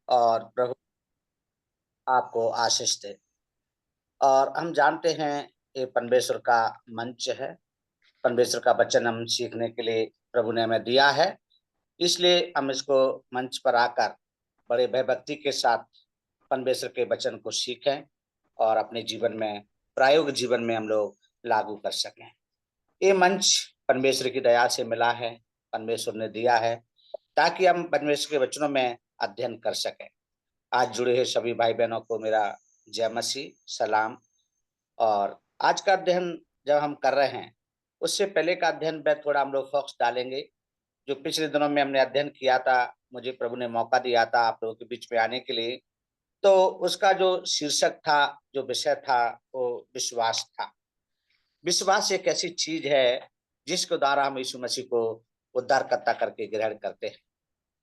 और प्रभु आपको आशीष दे। और हम जानते हैं ये परमेश्वर का मंच है, परमेश्वर का वचन हम सीखने के लिए प्रभु ने हमें दिया है। इसलिए हम इसको मंच पर आकर बड़े भयभक्ति के साथ परमेश्वर के वचन को सीखें और अपने जीवन में, प्रायोगिक जीवन में हम लोग लागू कर सकें। ये मंच परमेश्वर की दया से मिला है, परमेश्वर ने दिया है ताकि हम परमेश्वर के वचनों में अध्ययन कर सकें। आज जुड़े हुए सभी भाई बहनों को मेरा जय मसीह, सलाम। और आज का अध्ययन जब हम कर रहे हैं, उससे पहले का अध्ययन पे थोड़ा हम लोग फोकस डालेंगे। जो पिछले दिनों में हमने अध्ययन किया था, मुझे प्रभु ने मौका दिया था आप लोगों के बीच में आने के लिए, तो उसका जो शीर्षक था, जो विषय था, वो विश्वास था। विश्वास एक ऐसी चीज है जिसके द्वारा हम यीशु मसीह को उद्धारकर्ता करके ग्रहण करते हैं।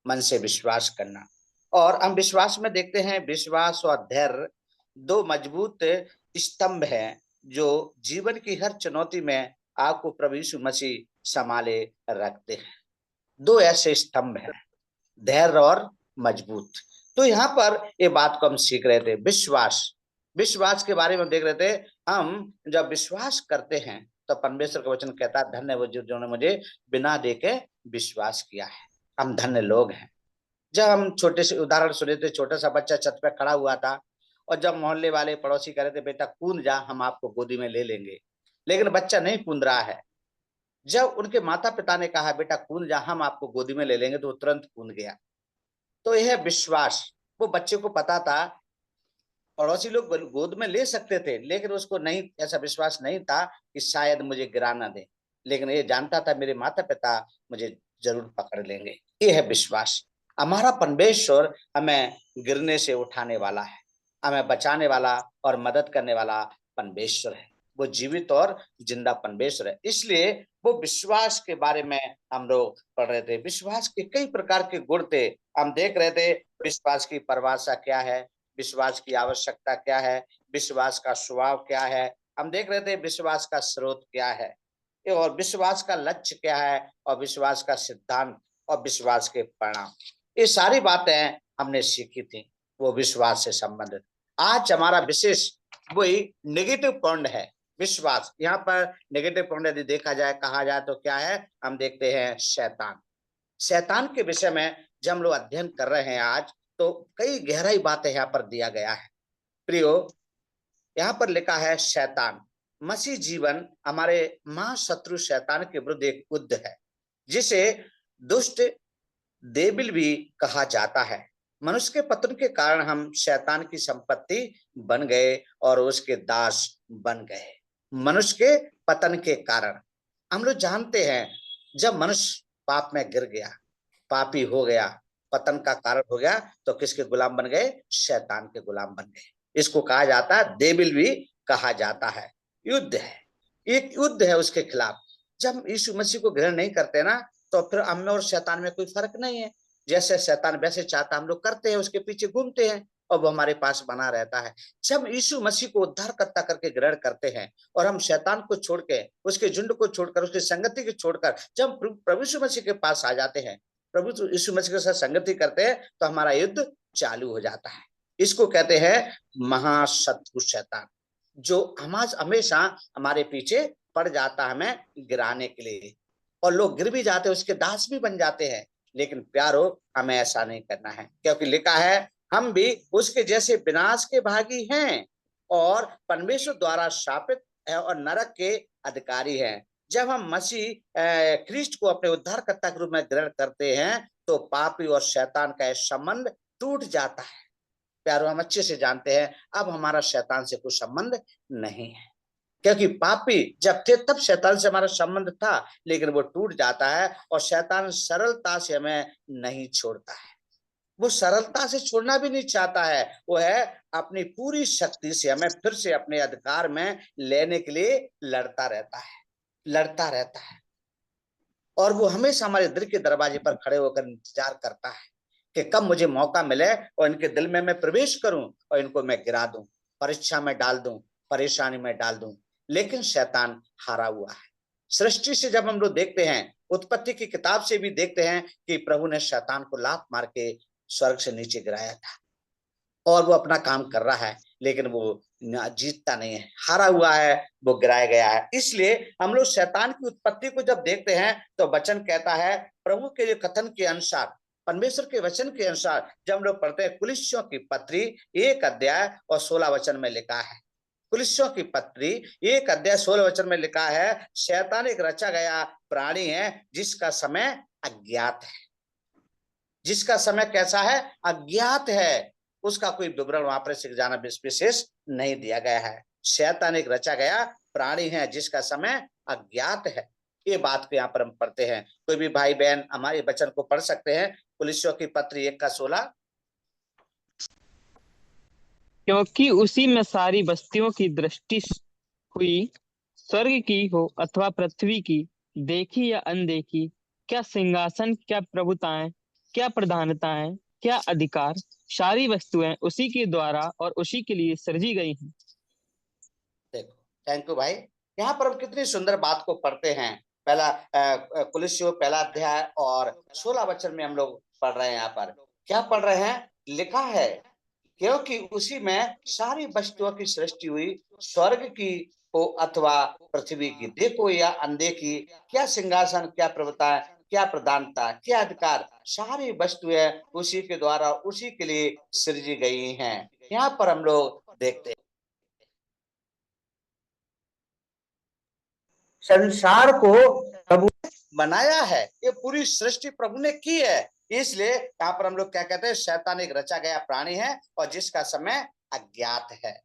मन से विश्वास करना। और हम विश्वास में देखते हैं, विश्वास और धैर्य दो मजबूत स्तंभ हैं जो जीवन की हर चुनौती में आपको प्रभु यीशु मसीह संभाले रखते हैं। दो ऐसे स्तंभ हैं, धैर्य और मजबूत। तो यहाँ पर ये बात को हम सीख रहे थे, विश्वास। विश्वास के बारे में देख रहे थे। हम जब विश्वास करते हैं तो परमेश्वर का वचन कहता है, धन्य वो जिन्होंने मुझे बिना देखे विश्वास किया है। हम धन्य लोग हैं। जब हम छोटे से उदाहरण सुने थे, छोटा सा बच्चा छत पे खड़ा हुआ था और जब मोहल्ले वाले पड़ोसी कह रहे थे, बेटा कूद जा, हम आपको गोदी में ले लेंगे, लेकिन बच्चा नहीं कूद रहा है। जब उनके माता पिता ने कहा, बेटा कूद जा, हम आपको गोदी में ले लेंगे, तो वो तुरंत कूद गया। तो यह विश्वास, वो बच्चे को पता था पड़ोसी लोग गोद में ले सकते थे, लेकिन उसको नहीं, ऐसा विश्वास नहीं था कि शायद मुझे गिरा ना दे, लेकिन ये जानता था मेरे माता पिता मुझे जरूर पकड़ लेंगे। ये है विश्वास। हमारा परमेश्वर हमें गिरने से उठाने वाला है, हमें बचाने वाला और मदद करने वाला परमेश्वर है। वो जीवित और जिंदा परमेश्वर है। इसलिए वो विश्वास के बारे में हम लोग पढ़ रहे थे। विश्वास के कई प्रकार के गुण थे, हम देख रहे थे। विश्वास की परिभाषा क्या है, विश्वास की आवश्यकता क्या है, विश्वास का स्वभाव क्या है, हम देख रहे थे। विश्वास का स्रोत क्या है और विश्वास का लक्ष्य क्या है, और विश्वास का सिद्धांत और विश्वास के परिणाम, ये सारी बातें हमने सीखी थी, वो विश्वास से संबंधित। आज हमारा विशेष वही नेगेटिव पॉइंट है, विश्वास। यहाँ पर नेगेटिव पॉइंट यदि देखा जाए, कहा जाए तो क्या है, हम देखते हैं शैतान। शैतान के विषय में जब हम लोग अध्ययन कर रहे हैं आज, तो कई गहराई बातें यहाँ पर दिया गया है। प्रियो, यहाँ पर लिखा है शैतान। मसीह जीवन हमारे महाशत्रु शैतान के विरुद्ध एक युद्ध है, जिसे दुष्ट देबिल भी कहा जाता है। मनुष्य के पतन के कारण हम शैतान की संपत्ति बन गए और उसके दास बन गए। मनुष्य के पतन के कारण हम लोग जानते हैं, जब मनुष्य पाप में गिर गया, पापी हो गया, पतन का कारण हो गया, तो किसके गुलाम बन गए, शैतान के गुलाम बन गए। इसको कहा जाता है, देबिल भी कहा जाता है। युद्ध है, एक युद्ध है उसके खिलाफ। जब यीशु मसीह को ग्रहण नहीं करते ना, तो फिर हम में और शैतान में कोई फर्क नहीं है। जैसे शैतान वैसे चाहता हम लोग करते हैं, उसके पीछे घूमते हैं और वो हमारे पास बना रहता है। जब यीशु मसीह को उद्धारकर्ता करके ग्रहण करते हैं और हम शैतान को छोड़ के, उसके झुंड को छोड़कर, उसकी संगति को छोड़कर जब प्रभु यीशु मसीह के पास आ जाते हैं, प्रभु यीशु मसीह के साथ संगति करते हैं, तो हमारा युद्ध चालू हो जाता है। इसको कहते हैं महाशत्रु शैतान, जो हमेशा हमारे पीछे पड़ जाता, हमें गिराने के लिए। और लोग गिर भी जाते हैं, उसके दास भी बन जाते हैं। लेकिन प्यारो, हमें ऐसा नहीं करना है, क्योंकि लिखा है हम भी उसके जैसे विनाश के भागी हैं और परमेश्वर द्वारा शापित है और नरक के अधिकारी हैं। जब हम मसीह क्रिस्ट को अपने उद्धारकर्ता के रूप में ग्रहण करते हैं, तो पापी और शैतान का संबंध टूट जाता है। प्यारो, हम अच्छे से जानते हैं अब हमारा शैतान से कोई संबंध नहीं है, क्योंकि पापी जब थे तब शैतान से हमारा संबंध था, लेकिन वो टूट जाता है और शैतान सरलता से हमें नहीं छोड़ता है। वो सरलता से छोड़ना भी नहीं चाहता है, वो है अपनी पूरी शक्ति से हमें फिर से अपने अधिकार में लेने के लिए लड़ता रहता है, लड़ता रहता है। और वो हमेशा हमारे दिल के दरवाजे पर खड़े होकर इंतजार करता है कि कब मुझे मौका मिले और इनके दिल में मैं प्रवेश करूं और इनको मैं गिरा दूं, परीक्षा में डाल दूं, परेशानी में डाल दूं। लेकिन शैतान हारा हुआ है। सृष्टि से जब हम लोग देखते हैं, उत्पत्ति की किताब से भी देखते हैं कि प्रभु ने शैतान को लात मार के स्वर्ग से नीचे गिराया था, और वो अपना काम कर रहा है, लेकिन वो जीतता नहीं है, हारा हुआ है, वो गिराया गया है। इसलिए हम लोग शैतान की उत्पत्ति को जब देखते हैं तो वचन कहता है, प्रभु के कथन के अनुसार, परमेश्वर के वचन के अनुसार, जब हम लोग पढ़ते हैं कुलिस्सियों की पत्री 1 अध्याय और 16 वचन में लिखा है, कुलिस्सियों की पत्री 1 अध्याय 16 वचन में लिखा है, शैतान एक रचा गया प्राणी है जिसका समय अज्ञात है। जिसका समय कैसा है? अज्ञात है। उसका कोई विवरण वहां पर जाना विशेष नहीं दिया गया है। शैतान एक रचा गया प्राणी है जिसका समय अज्ञात है। ये बात को यहाँ पर हम पढ़ते हैं। कोई भी भाई बहन हमारे वचन को पढ़ सकते हैं, कुलिस्सियों की पत्री 1 का 16। क्योंकि उसी में सारी बस्तियों की दृष्टि हुई, स्वर्ग की हो अथवा पृथ्वी की, देखी या अनदेखी, क्या सिंहासन, क्या प्रभुताएं, क्या प्रधानताएं, क्या अधिकार, सारी वस्तुएं उसी के द्वारा और उसी के लिए सृजी गई हैं। देखो, थैंक यू भाई। यहाँ पर हम कितनी सुंदर बात को पढ़ते हैं। पहला कुलिस्सियों पहला अध्याय और 16 वचन में हम लोग पढ़ रहे हैं। यहाँ पर क्या पढ़ रहे हैं? लिखा है, क्योंकि उसी में सारी वस्तुओं की सृष्टि हुई, स्वर्ग की हो अथवा पृथ्वी की, देखो या अनदेखी, क्या सिंहासन, क्या प्रभुता, क्या प्रधानता, क्या अधिकार, सारी वस्तुएं उसी के द्वारा उसी के लिए सृजी गई हैं। यहाँ पर हम लोग देखते हैं संसार को प्रभु ने बनाया है, ये पूरी सृष्टि प्रभु ने की है। इसलिए यहाँ पर हम लोग क्या कहते हैं? शैतान एक रचा गया प्राणी है और जिसका समय अज्ञात है।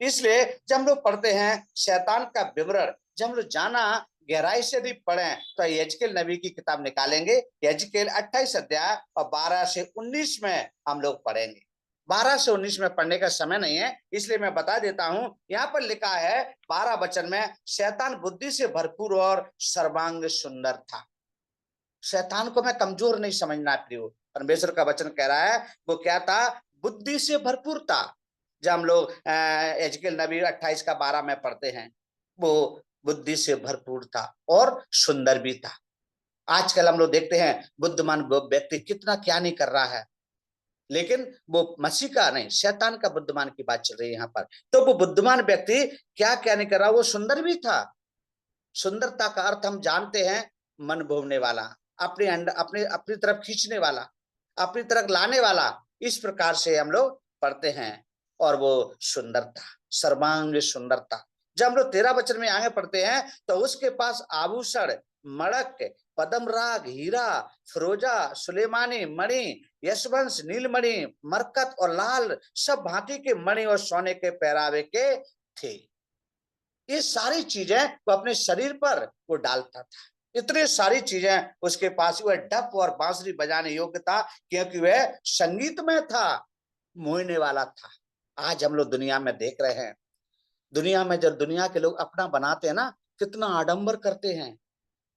इसलिए जब हम लोग पढ़ते हैं शैतान का विवरण, जब हम लोग जाना गहराई से भी पढ़े तो यजकेल नबी की किताब निकालेंगे, यजकेल 28 अध्याय और 12 से 19 में हम लोग पढ़ेंगे। 12 से 19 में पढ़ने का समय नहीं है, इसलिए मैं बता देता हूं। यहाँ पर लिखा है 12 वचन में, शैतान बुद्धि से भरपूर और सर्वांग सुंदर था। शैतान को मैं कमजोर नहीं समझना प्रियो, परमेश्वर का वचन कह रहा है वो क्या था? बुद्धि से भरपूर था। जब हम लोग यजकेल नबी 28 का 12 में पढ़ते हैं, वो बुद्धि से भरपूर था और सुंदर भी था। आजकल हम लोग देखते हैं बुद्धिमान व्यक्ति कितना क्या नहीं कर रहा है, लेकिन वो मसीह का नहीं, शैतान का बुद्धिमान की बात चल रही है यहाँ पर। तो वो बुद्धिमान व्यक्ति क्या क्या नहीं कर रहा, वो सुंदर भी था। सुंदरता का अर्थ हम जानते हैं, मन भोगने वाला, अपने अपने अपनी तरफ खींचने वाला, अपनी तरफ लाने वाला, इस प्रकार से हम लोग पढ़ते हैं। और वो सुंदरता, सर्वांग सुंदरता। जब हम लोग 13 वचन में आगे पढ़ते हैं तो उसके पास आभूषण, मड़क, पदम राग, हीरा, फिरोजा, सुलेमानी मणि, यशवंश, नीलमणि, मरकत और लाल सब भांति के मणि और सोने के पहरावे के थे। ये सारी चीजें वो अपने शरीर पर वो डालता था। इतनी सारी चीजें उसके पास। वह डप और बांसुरी बजाने योग्य था क्योंकि वह संगीत में था, मोहने वाला था। आज हम लोग दुनिया में देख रहे हैं, दुनिया में जब दुनिया के लोग अपना बनाते हैं ना, कितना आडंबर करते हैं,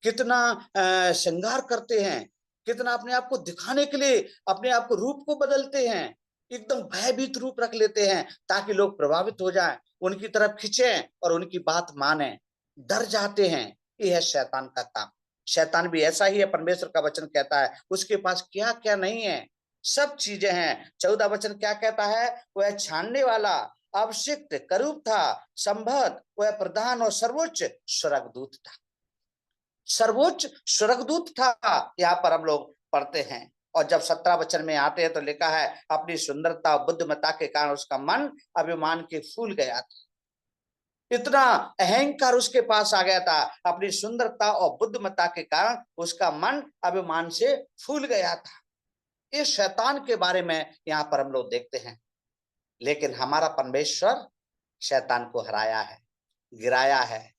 कितना श्रृंगार करते हैं, कितना अपने आप को दिखाने के लिए अपने आप को रूप को बदलते हैं, एकदम भयभीत रूप रख लेते हैं ताकि लोग प्रभावित हो जाएं, उनकी तरफ खींचे और उनकी बात माने, डर जाते हैं। ये है शैतान का काम। शैतान भी ऐसा ही है, परमेश्वर का वचन कहता है उसके पास क्या क्या नहीं है, सब चीजें हैं। 14 वचन क्या कहता है? वह छानने वाला, अभिषिक्त, करूब था, संभत, वह प्रधान और सर्वोच्च स्वर्गदूत था। सर्वोच्च स्वर्गदूत था, यहाँ पर हम लोग पढ़ते हैं। और जब 17 वचन में आते हैं तो लिखा है, अपनी सुंदरता और बुद्धिमत्ता के कारण उसका मन अभिमान के फूल गया था। इतना अहंकार उसके पास आ गया था, अपनी सुंदरता और बुद्धिमत्ता के कारण उसका मन अभिमान से फूल गया था। इस शैतान के बारे में यहाँ पर हम लोग देखते हैं। लेकिन हमारा परमेश्वर शैतान को हराया है, गिराया है।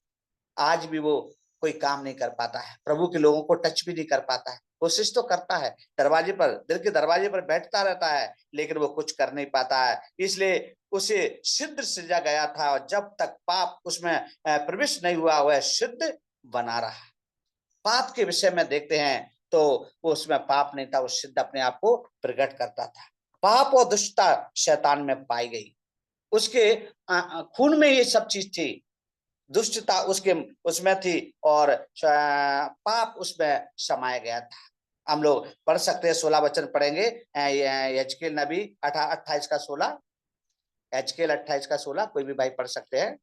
आज भी वो कोई काम नहीं कर पाता है, प्रभु के लोगों को टच भी नहीं कर पाता है। कोशिश तो करता है, दरवाजे पर, दिल के दरवाजे पर बैठता रहता है, लेकिन वो कुछ कर नहीं पाता है। इसलिए उसे सिद्ध सृजा गया था और जब तक पाप उसमें प्रवेश नहीं हुआ वह सिद्ध बना रहा। पाप के विषय में देखते हैं तो वो उसमें पाप नहीं था, वो सिद्ध अपने आप को प्रकट करता था। पाप और दुष्टता शैतान में पाई गई, उसके खून में ये सब चीज थी। दुष्टता उसके उसमें थी और पाप उसमें समाया गया था। हम लोग पढ़ सकते हैं, 16 वचन पढ़ेंगे। यजकेल नबी 28 का 16, यजकेल 28 का 16, कोई भी भाई पढ़ सकते हैं।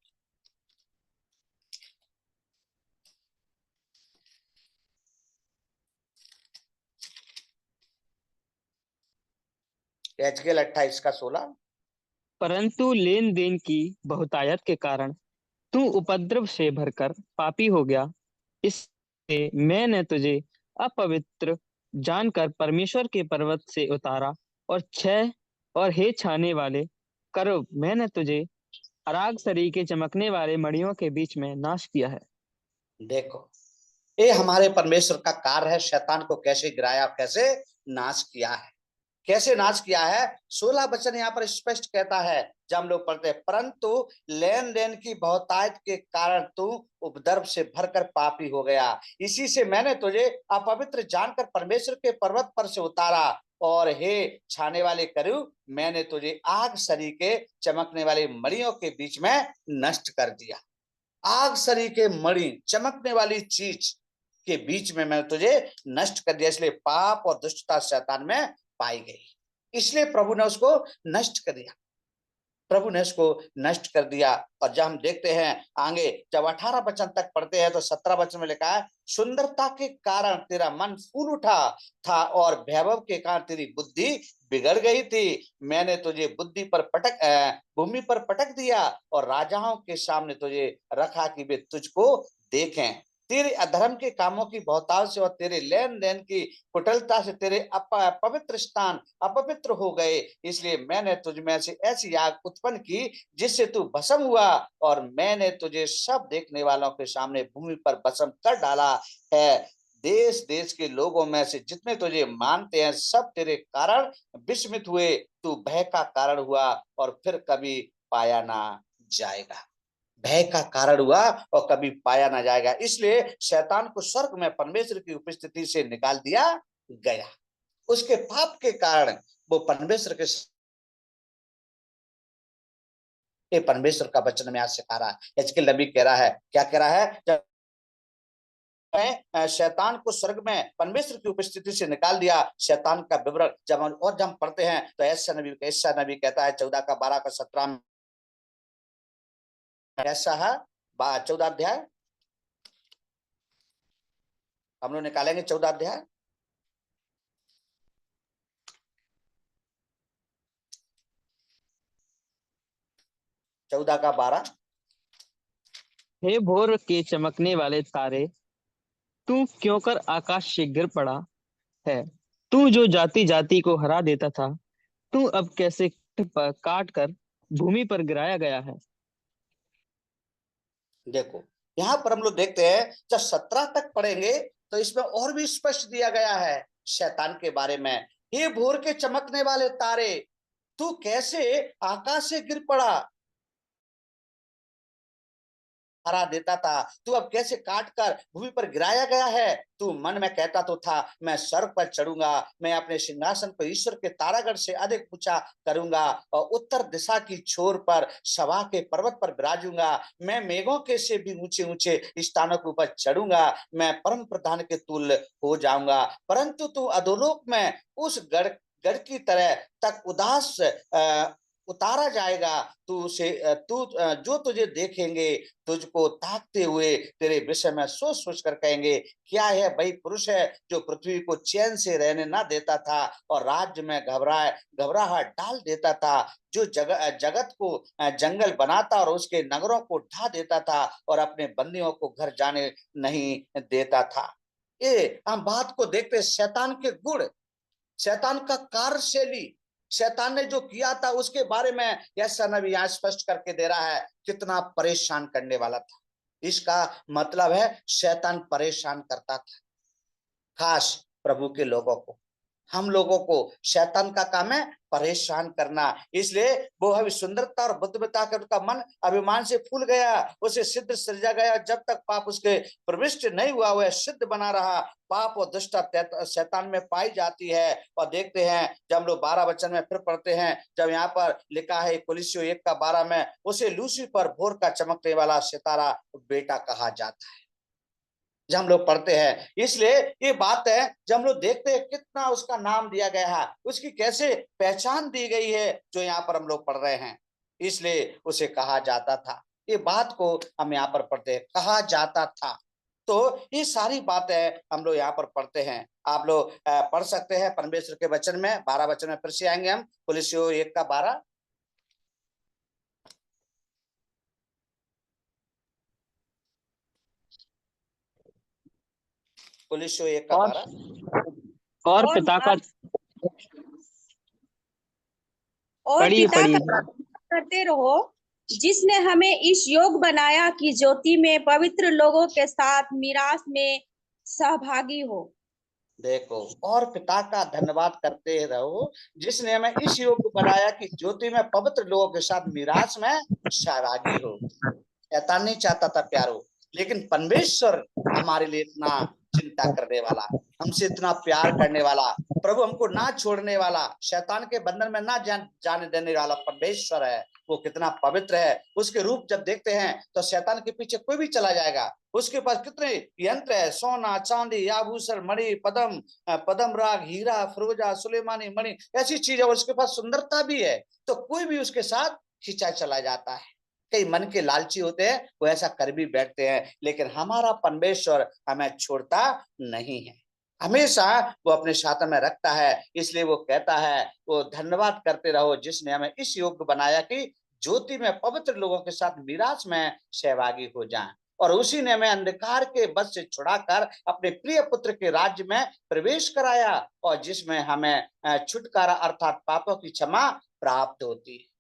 यजकेल 28 का 16। परंतु लेन देन की बहुतायत के कारण तू उपद्रव से भरकर पापी हो गया, इससे मैंने तुझे अपवित्र जानकर परमेश्वर के पर्वत से उतारा, और छह और हे छाने वाले करो, मैंने तुझे अराग सरी के चमकने वाले मड़ियों के बीच में नाश किया है। देखो, ये हमारे परमेश्वर का कार्य है, शैतान को कैसे गिराया, कैसे नाश किया है, कैसे नाश किया है। 16 वचन यहाँ पर स्पष्ट कहता है, जब हम लोग पढ़ते हैं, परंतु लेन देन की बहुतायत के कारण तू उपद्रव से भरकर पापी हो गया, इसी से मैंने तुझे अपवित्र जानकर परमेश्वर के पर्वत पर से उतारा, और हे छाने वाले करू, मैंने तुझे आग सरी के चमकने वाली मड़ियों के बीच में नष्ट कर दिया। आग सरी के मणि, चमकने वाली चीज के बीच में मैं तुझे नष्ट कर दिया, इसलिए पाप और दुष्टता शैतान में पाई गई, इसलिए प्रभु ने उसको नष्ट कर दिया, प्रभु ने उसको नष्ट कर दिया। और जब हम देखते हैं आगे, जब 18 वचन तक पढ़ते हैं, तो 17 वचन में लिखा है, सुंदरता के कारण तेरा मन फूल उठा था और वैभव के कारण तेरी बुद्धि बिगड़ गई थी, मैंने तुझे बुद्धि पर भूमि पर पटक दिया और राजाओं के सामने तुझे रखा कि वे तुझको देखें। तेरे अधर्म के कामों की बहुतायत से और तेरे लेन देन की कुटिलता से तेरे पवित्र स्थान अपवित्र हो गए, इसलिए मैंने तुझ में से ऐसी आग उत्पन्न की जिससे तू भस्म हुआ, और मैंने तुझे सब देखने वालों के सामने भूमि पर भस्म कर डाला है। देश देश के लोगों में से जितने तुझे मानते हैं सब तेरे कारण विस्मित हुए, तू भय का कारण हुआ और फिर कभी पाया ना जाएगा। भय का कारण हुआ और कभी पाया ना जाएगा, इसलिए शैतान को स्वर्ग में परमेश्वर की उपस्थिति से निकाल दिया गया। उसके पाप के कारण वो परमेश्वर के, ये परमेश्वर का वचन में आज सिखा रहा है। यजकेल नबी कह रहा है, क्या कह रहा है, जब शैतान को स्वर्ग में परमेश्वर की उपस्थिति से निकाल दिया, शैतान का विवरण जब हम पढ़ते हैं, तो ऐसा नबी कहता है 14 का 12 का 17 में, ऐसा है 14 अध्याय, हम लोग निकालेंगे 14 अध्याय, 14 का 12। हे भोर के चमकने वाले तारे, तू क्यों कर आकाश से गिर पड़ा है? तू जो जाति जाति को हरा देता था, तू अब कैसे काट कर भूमि पर गिराया गया है। देखो, यहाँ पर हम लोग देखते हैं, जब 17 तक पढ़ेंगे तो इसमें और भी स्पष्ट दिया गया है शैतान के बारे में। हे भोर के चमकने वाले तारे, तू कैसे आकाश से गिर पड़ा, हरा देता था, तू अब कैसे काट कर भूमि पर गिराया गया है। तू मन में कहता तो था, मैं स्वर्ग पर चढ़ूंगा, मैं अपने सिंहासन को ईश्वर के तारागढ़ से अधिक ऊंचा करूंगा और उत्तर दिशा की छोर पर सभा के पर्वत पर विराजूंगा, मैं मेघों के से भी ऊंचे ऊंचे स्थानों के ऊपर चढ़ूंगा, मैं परम प्रधान के तुल्य हो जाऊंगा। परंतु तू अधोलोक में उस गढ़ गढ़ की तरह तक उदास उतारा जाएगा, तू जो तुझे देखेंगे तुझको ताकते हुए तेरे विषय में सोच सोच कर कहेंगे, क्या है वही पुरुष है जो पृथ्वी को चैन से रहने ना देता था और राज्य में घबराहट डाल देता था, जो जगत को जंगल बनाता और उसके नगरों को ढा देता था और अपने बंदियों को घर जाने नहीं देता था। ये हम बात को देखते, शैतान के गुण, शैतान का कार्यशैली, शैतान ने जो किया था उसके बारे में यह नबी यहाँ स्पष्ट करके दे रहा है, कितना परेशान करने वाला था। इसका मतलब है शैतान परेशान करता था खास प्रभु के लोगों को, हम लोगों को शैतान का काम है परेशान करना, इसलिए वो अभी सुंदरता और बुद्धिमत्ता का उसका मन अभिमान से फूल गया, उसे सिद्ध सृजा गया, जब तक पाप उसके प्रविष्ट नहीं हुआ वह सिद्ध बना रहा। पाप और दुष्टता शैतान में पाई जाती है। और देखते हैं जब हम लोग 12 वचन में फिर पढ़ते हैं, जब यहाँ पर लिखा है कुलिस्सियों 1 का 12 में, उसे लूसीफर भोर का चमकने वाला सितारा बेटा कहा जाता है। जब हम लोग पढ़ते हैं। इसलिए ये बात है, जब हम लोग देखते हैं कितना उसका नाम दिया गया है, उसकी कैसे पहचान दी गई है, जो यहाँ पर हम लोग पढ़ रहे हैं। इसलिए उसे कहा जाता था, ये बात को हम यहाँ पर पढ़ते हैं, कहा जाता था। तो ये सारी बातें हम लोग यहाँ पर पढ़ते हैं। आप लोग पढ़ सकते हैं परमेश्वर के वचन में, 12 वचन में फिर से आएंगे हम। कुलिस्सियों 1 का 12। कुलिस्सियों 1 का और 12। और और पिता का मान और पढ़िए पिता पढ़िए। का करते रहो, जिसने हमें इस योग बनाया कि ज्योति में पवित्र लोगों के साथ मीरास में सहभागी हो। देखो, और पिता का धन्यवाद करते रहो, जिसने हमें इस योग्य बनाया कि ज्योति में पवित्र लोगों के साथ मीरास में सहभागी हो। शैतान नहीं चाहता था प्यारो, लेकिन परमेश्वर हमारे लिए इतना चिंता करने वाला, हमसे इतना प्यार करने वाला, प्रभु हमको ना छोड़ने वाला, शैतान के बंधन में ना जाने देने वाला परमेश्वर है। वो कितना पवित्र है। उसके रूप जब देखते हैं तो शैतान के पीछे कोई भी चला जाएगा। उसके पास कितने यंत्र है, सोना चांदी आभूषण मणि पदम, पदम राग हीरा फिरोजा सुलेमानी मणि, ऐसी चीजें, उसके पास सुंदरता भी है, तो कोई भी उसके साथ खींचा चला जाता है। कई मन के लालची होते हैं, वो ऐसा कर भी बैठते हैं, लेकिन हमारा परमेश्वर हमें छोड़ता नहीं है, हमेशा वो अपने साथ में रखता है। इसलिए वो कहता है, वो धन्यवाद करते रहो जिसने हमें इस योग्य बनाया कि ज्योति में पवित्र लोगों के साथ मीरास में सहभागी हो जाएं, और उसी ने हमें अंधकार के बस से छुड़ाकर अपने प्रिय पुत्र के राज्य में प्रवेश कराया, और जिसमें हमें छुटकारा अर्थात पापों की क्षमा प्राप्त होती है।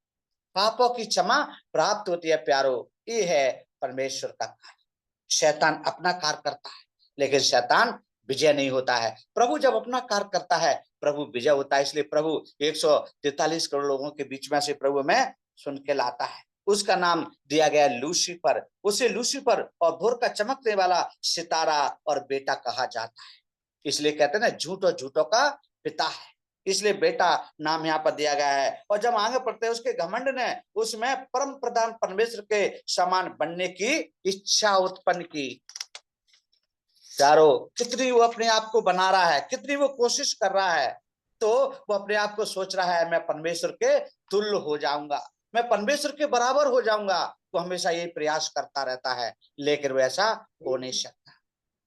पापों की क्षमा प्राप्त होती है प्यारो, ये है परमेश्वर का कार्य। शैतान अपना कार्य करता है, लेकिन शैतान विजय नहीं होता है। प्रभु जब अपना कार्य करता है, प्रभु विजय होता है। इसलिए प्रभु 143 करोड़ लोगों के बीच में से प्रभु में सुन के लाता है। उसका नाम दिया गया लूसीफर। उसे लूसीफर और भोर का चमकने वाला सितारा और बेटा कहा जाता है। इसलिए कहते हैं ना, झूठ और झूठों का पिता है, इसलिए बेटा नाम यहाँ पर दिया गया है। और जब आगे पढ़ते हैं, उसके घमंड ने उसमें परम प्रधान परमेश्वर के समान बनने की इच्छा उत्पन्न की। चारों कितनी वो अपने आप को बना रहा है, कितनी वो कोशिश कर रहा है, तो वो अपने आप को सोच रहा है, मैं परमेश्वर के तुल्य हो जाऊंगा, मैं परमेश्वर के बराबर हो जाऊंगा। वो हमेशा यही प्रयास करता रहता है, लेकिन वो ऐसा हो नहीं सकता।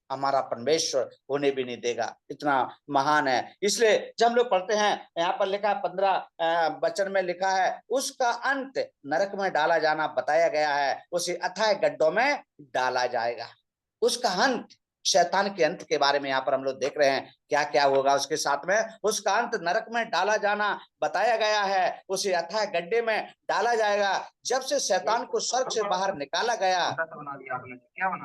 हमारा परमेश्वर होने भी नहीं देगा, इतना महान है। इसलिए जब हम लोग पढ़ते हैं, यहाँ पर लिखा है 15 वचन में लिखा है, उसका अंत नरक में डाला जाना बताया गया है, उसे अथाह गड्ढों में डाला जाएगा। उसका अंत, शैतान के अंत के बारे में यहाँ पर हम लोग देख रहे हैं, क्या क्या होगा उसके साथ में। उसका अंत नरक में डाला जाना बताया गया है, उसे अथाह गड्ढे में डाला जाएगा। जब से शैतान को स्वर्ग से बाहर निकाला गया,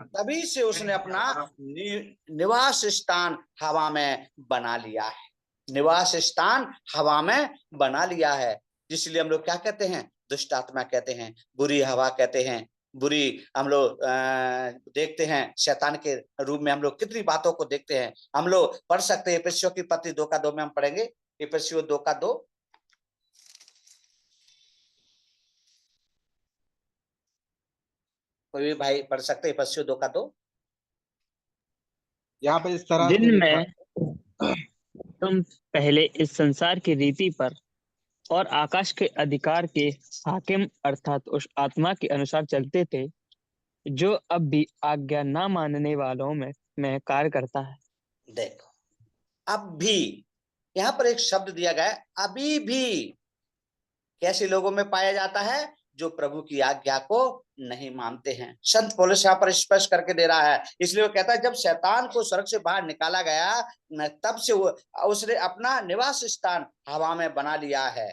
तभी से उसने अपना निवास स्थान हवा में बना लिया है, निवास स्थान हवा में बना लिया है। जिसलिए हम लोग क्या कहते हैं, दुष्ट आत्मा कहते हैं, बुरी हवा कहते हैं, बुरी हम लोग देखते हैं। शैतान के रूप में हम लोग कितनी बातों को देखते हैं। हम लोग पढ़ सकते हैं इफिसियों की पत्री 2 का 2 में हम पढ़ेंगे। इफिसियों 2 का 2। कोई भी भाई पढ़ सकते हैं इफिसियों 2 का 2। यहाँ पे इस तरह से जिनमें लिखा, तुम पहले इस संसार की रीति पर और आकाश के अधिकार के हाकिम अर्थात उस आत्मा के अनुसार चलते थे, जो अब भी आज्ञा ना मानने वालों में कार्य करता है। देखो, अब भी यहाँ पर एक शब्द दिया गया है, अभी भी। कैसे लोगों में पाया जाता है, जो प्रभु की आज्ञा को नहीं मानते हैं। संत पौलुस यहाँ पर स्पष्ट करके दे रहा है। इसलिए वो कहता है, जब शैतान को स्वर्ग से बाहर निकाला गया, तब से वो उसने अपना निवास स्थान हवा में बना लिया है,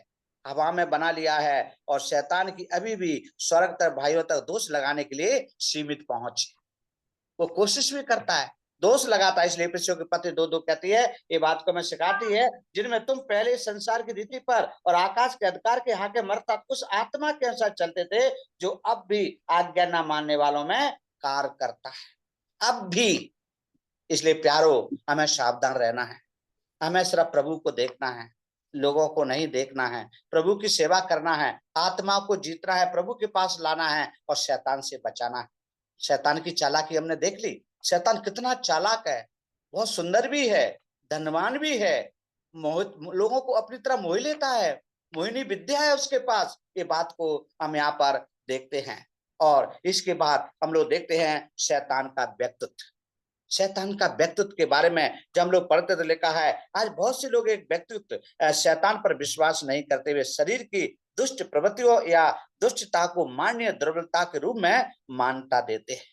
हवा में बना लिया है। और शैतान की अभी भी स्वर्ग तक भाइयों तक दोष लगाने के लिए सीमित पहुंच है। वो कोशिश भी करता है, दोष लगाता है। इसलिए इफिसियों की पत्री 2:2 कहती है, ये बात को मैं सिखाती है, जिनमें तुम पहले संसार की रीति पर और आकाश के अधिकार के हाकिम अर्थात उस आत्मा के अनुसार चलते थे, जो अब भी आज्ञा न मानने वालों में कार्य करता है, अब भी। इसलिए प्यारो, हमें सावधान रहना है, हमें सिर्फ प्रभु को देखना है, लोगों को नहीं देखना है। प्रभु की सेवा करना है, आत्मा को जीतना है, प्रभु के पास लाना है, और शैतान से बचाना है। शैतान की चालाकी हमने देख ली, शैतान कितना चालाक है, बहुत सुंदर भी है, धनवान भी है, मोहित लोगों को अपनी तरह मोह लेता है, मोहिनी विद्या है उसके पास। ये बात को हम यहाँ पर देखते हैं। और इसके बाद हम लोग देखते हैं शैतान का व्यक्तित्व। शैतान का व्यक्तित्व के बारे में जब हम लोग पढ़ते तो लिखा है, आज बहुत से लोग एक व्यक्तित्व शैतान पर विश्वास नहीं करते हुए शरीर की दुष्ट प्रवृत्तियों या दुष्टता को माननीय दुर्बलता के रूप में मान्यता देते हैं।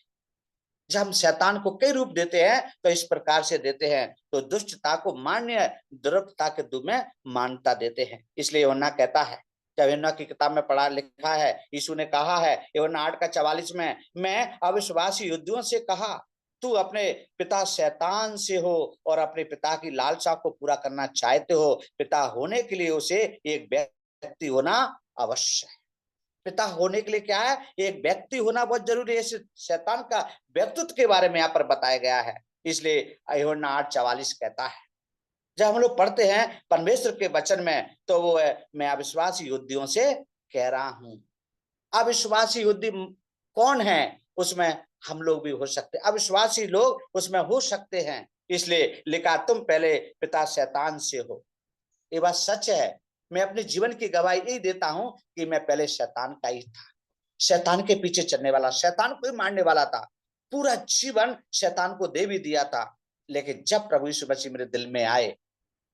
जब हम शैतान को कई रूप देते हैं तो इस प्रकार से देते हैं, तो दुष्टता को मान्य दुर्बलता के रूप में मान्यता देते हैं। इसलिए यूहन्ना कहता है, जब यूहन्ना की किताब में पढ़ा लिखा है, यीशु ने कहा है यूहन्ना 8:44 में, मैं अविश्वासी यहूदियों से कहा, तू अपने पिता शैतान से हो और अपने पिता की लालसा को पूरा करना चाहते हो। पिता होने के लिए उसे एक व्यक्ति होना अवश्य है। पिता होने के लिए क्या है, एक व्यक्ति होना बहुत जरूरी है। शैतान का व्यक्तित्व के बारे में यहाँ पर बताया गया है। इसलिए यूहन्ना 8:44 कहता है, जब हम लोग पढ़ते हैं परमेश्वर के वचन में, तो वो है, मैं अविश्वासी यहूदियों से कह रहा हूं। अविश्वासी यहूदी कौन है? उसमें हम लोग भी हो सकते हैं, अविश्वासी लोग उसमें हो सकते हैं। इसलिए लिखा, तुम पहले पिता शैतान से हो। ये बात सच है। मैं अपने जीवन की गवाही यही देता हूं कि मैं पहले शैतान का ही था, शैतान के पीछे चलने वाला, शैतान को ही मारने वाला था, पूरा जीवन शैतान को दे भी दिया था। लेकिन जब प्रभु यीशु मसीह मेरे दिल में आए,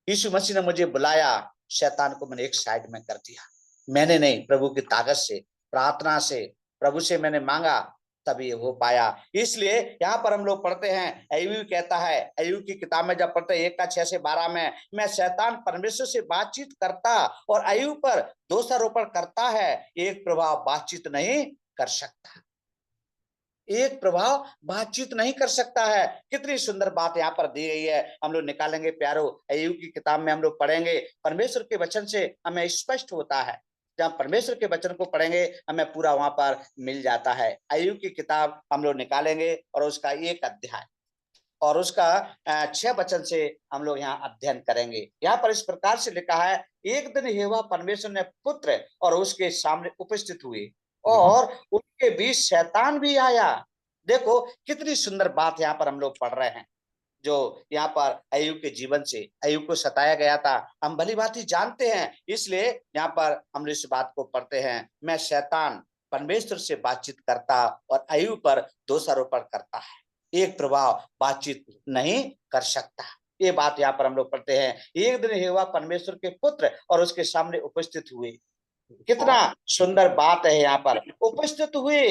यीशु मसीह ने मुझे बुलाया, शैतान को मैंने एक साइड में कर दिया। मैंने नहीं, प्रभु की ताकत से, प्रार्थना से, प्रभु से मैंने मांगा, तभी हो पाया। इसलिए यहाँ पर हम लोग पढ़ते हैं, अय्यूब कहता है, अय्यूब की किताब में जब पढ़ते हैं 1:6-12 में, मैं शैतान परमेश्वर से बातचीत करता और अय्यूब पर दोषारोपण करता है, एक प्रभाव बातचीत नहीं कर सकता, एक प्रभाव बातचीत नहीं कर सकता है। कितनी सुंदर बात यहाँ पर दी गई है, हम लोग निकालेंगे प्यारो। अय्यूब की किताब में हम लोग पढ़ेंगे, परमेश्वर के वचन से हमें स्पष्ट होता है। जब परमेश्वर के वचन को पढ़ेंगे हमें पूरा वहां पर मिल जाता है। अय्यूब की किताब हम लोग निकालेंगे और उसका 1 अध्याय और उसका 6 वचन से हम लोग यहाँ अध्ययन करेंगे। यहाँ पर इस प्रकार से लिखा है, एक दिन यहोवा परमेश्वर ने पुत्र और उसके सामने उपस्थित हुए और उनके बीच शैतान भी आया। देखो कितनी सुंदर बात यहाँ पर हम लोग पढ़ रहे हैं, जो यहाँ पर अय्यूब के जीवन से, अय्यूब को सताया गया था, हम भली बात ही जानते हैं। इसलिए यहाँ पर हम इस बात को पढ़ते हैं, मैं शैतान परमेश्वर से बातचीत करता और अय्यूब पर दोषारोपण करता है, एक प्रभाव बातचीत नहीं कर सकता। ये बात यहाँ पर हम लोग पढ़ते हैं, एक दिन यहोवा परमेश्वर के पुत्र और उसके सामने उपस्थित हुए। कितना सुंदर बात है, यहाँ पर उपस्थित हुए।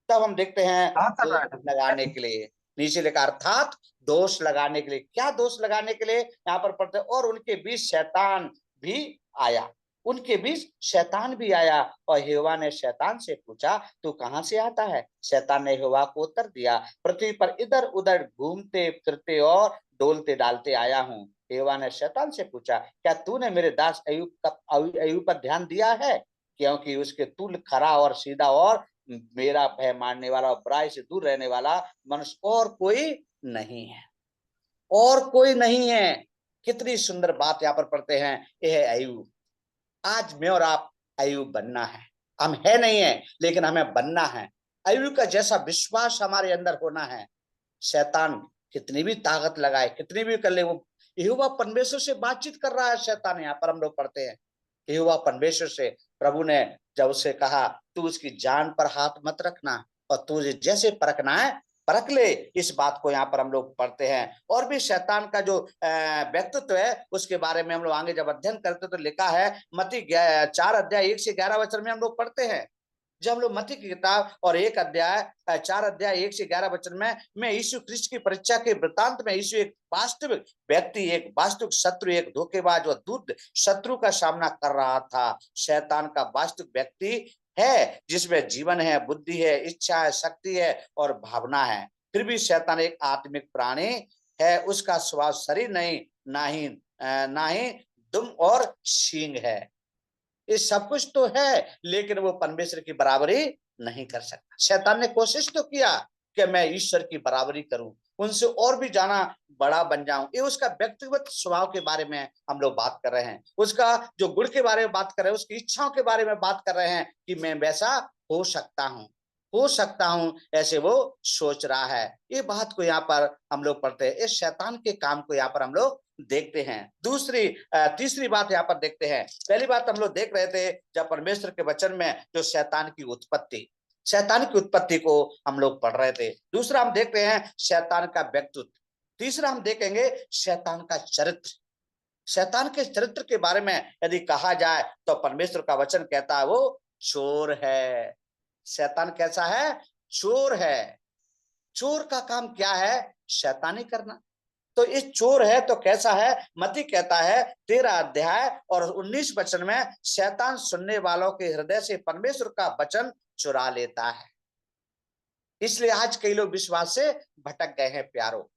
तब हम देखते हैं दोष लगाने के लिए, नीचे लिखा अर्थात दोष लगाने के लिए। क्या दोष लगाने के लिए? यहाँ पर पढ़ते हैं, और उनके बीच शैतान भी आया, उनके बीच शैतान भी आया। और यहोवा ने शैतान से पूछा, तू कहां से आता है? शैतान ने यहोवा को उत्तर दिया, पृथ्वी पर इधर उधर घूमते फिरते और डोलते डालते आया हूँ। यहोवा ने शैतान से पूछा, क्या तूने मेरे दास अय्यूब पर ध्यान दिया है? क्योंकि उसके तुल खरा और सीधा और मेरा भय मानने वाला और बुराई से दूर रहने वाला मनुष्य और कोई नहीं है, और कोई नहीं है। कितनी सुंदर बात यहाँ पर पढ़ते हैं, यह है अय्यूब। आज मैं और आप अय्यूब बनना है, हम है नहीं है लेकिन हमें बनना है। अय्यूब का जैसा विश्वास हमारे अंदर होना है। शैतान कितनी भी ताकत लगाए, कितनी भी कर ले, वो यहोवा परमेश्वर से बातचीत कर रहा है। शैतान, यहाँ पर हम लोग पढ़ते हैं, यहोवा परमेश्वर से, प्रभु ने जब उससे कहा, तू उसकी जान पर हाथ मत रखना और तुझे जैसे परखना है परख ले। इस बात को यहाँ पर हम लोग पढ़ते हैं। और भी शैतान का जो व्यक्तित्व है उसके बारे में हम लोग आगे जब अध्ययन करते तो लिखा है, मत्ती 4:1-11 में हम लोग पढ़ते हैं। जब हम लोग मत्ती की किताब और 4:1-11 में यीशु क्रिस्ट की परीक्षा के वृतांत में यीशु एक वास्तविक व्यक्ति, एक वास्तविक शत्रु, एक धोखेबाज और दुष्ट शत्रु का सामना कर रहा था। शैतान का वास्तविक व्यक्ति है जिसमें जीवन है, बुद्धि है, इच्छा है, शक्ति है और भावना है। फिर भी शैतान एक आत्मिक प्राणी है, उसका स्वभाव शरीर नहीं, ना ही दुम और सींग है। ये सब कुछ तो है लेकिन वो परमेश्वर की बराबरी नहीं कर सकता। शैतान ने कोशिश तो किया कि मैं ईश्वर की बराबरी करूं, उनसे और भी जाना बड़ा बन जाऊं। ये उसका व्यक्तिगत स्वभाव के बारे में हम लोग बात कर रहे हैं, उसका जो गुण के बारे में बात कर रहे हैं, उसकी इच्छाओं के बारे में बात कर रहे हैं कि मैं वैसा हो सकता हूं, हो सकता हूं, ऐसे वो सोच रहा है। ये बात को यहाँ पर हम लोग पढ़ते हैं, इस शैतान के काम को यहाँ पर हम लोग देखते हैं। तीसरी बात यहाँ पर देखते हैं। पहली बात हम लोग देख रहे थे जब परमेश्वर के वचन में जो शैतान की उत्पत्ति को हम लोग पढ़ रहे थे। दूसरा हम देखते हैं शैतान का व्यक्तित्व। तीसरा हम देखेंगे शैतान का चरित्र। शैतान के चरित्र के बारे में यदि कहा जाए तो परमेश्वर का वचन कहता है वो चोर है। शैतान कैसा है? चोर है। चोर का काम क्या है? शैतानी करना। तो इस चोर है तो कैसा है? मत्ती कहता है 13 अध्याय और 19 वचन में, शैतान सुनने वालों के हृदय से परमेश्वर का वचन चुरा लेता है। इसलिए आज कई लोग विश्वास से भटक गए हैं प्यारो।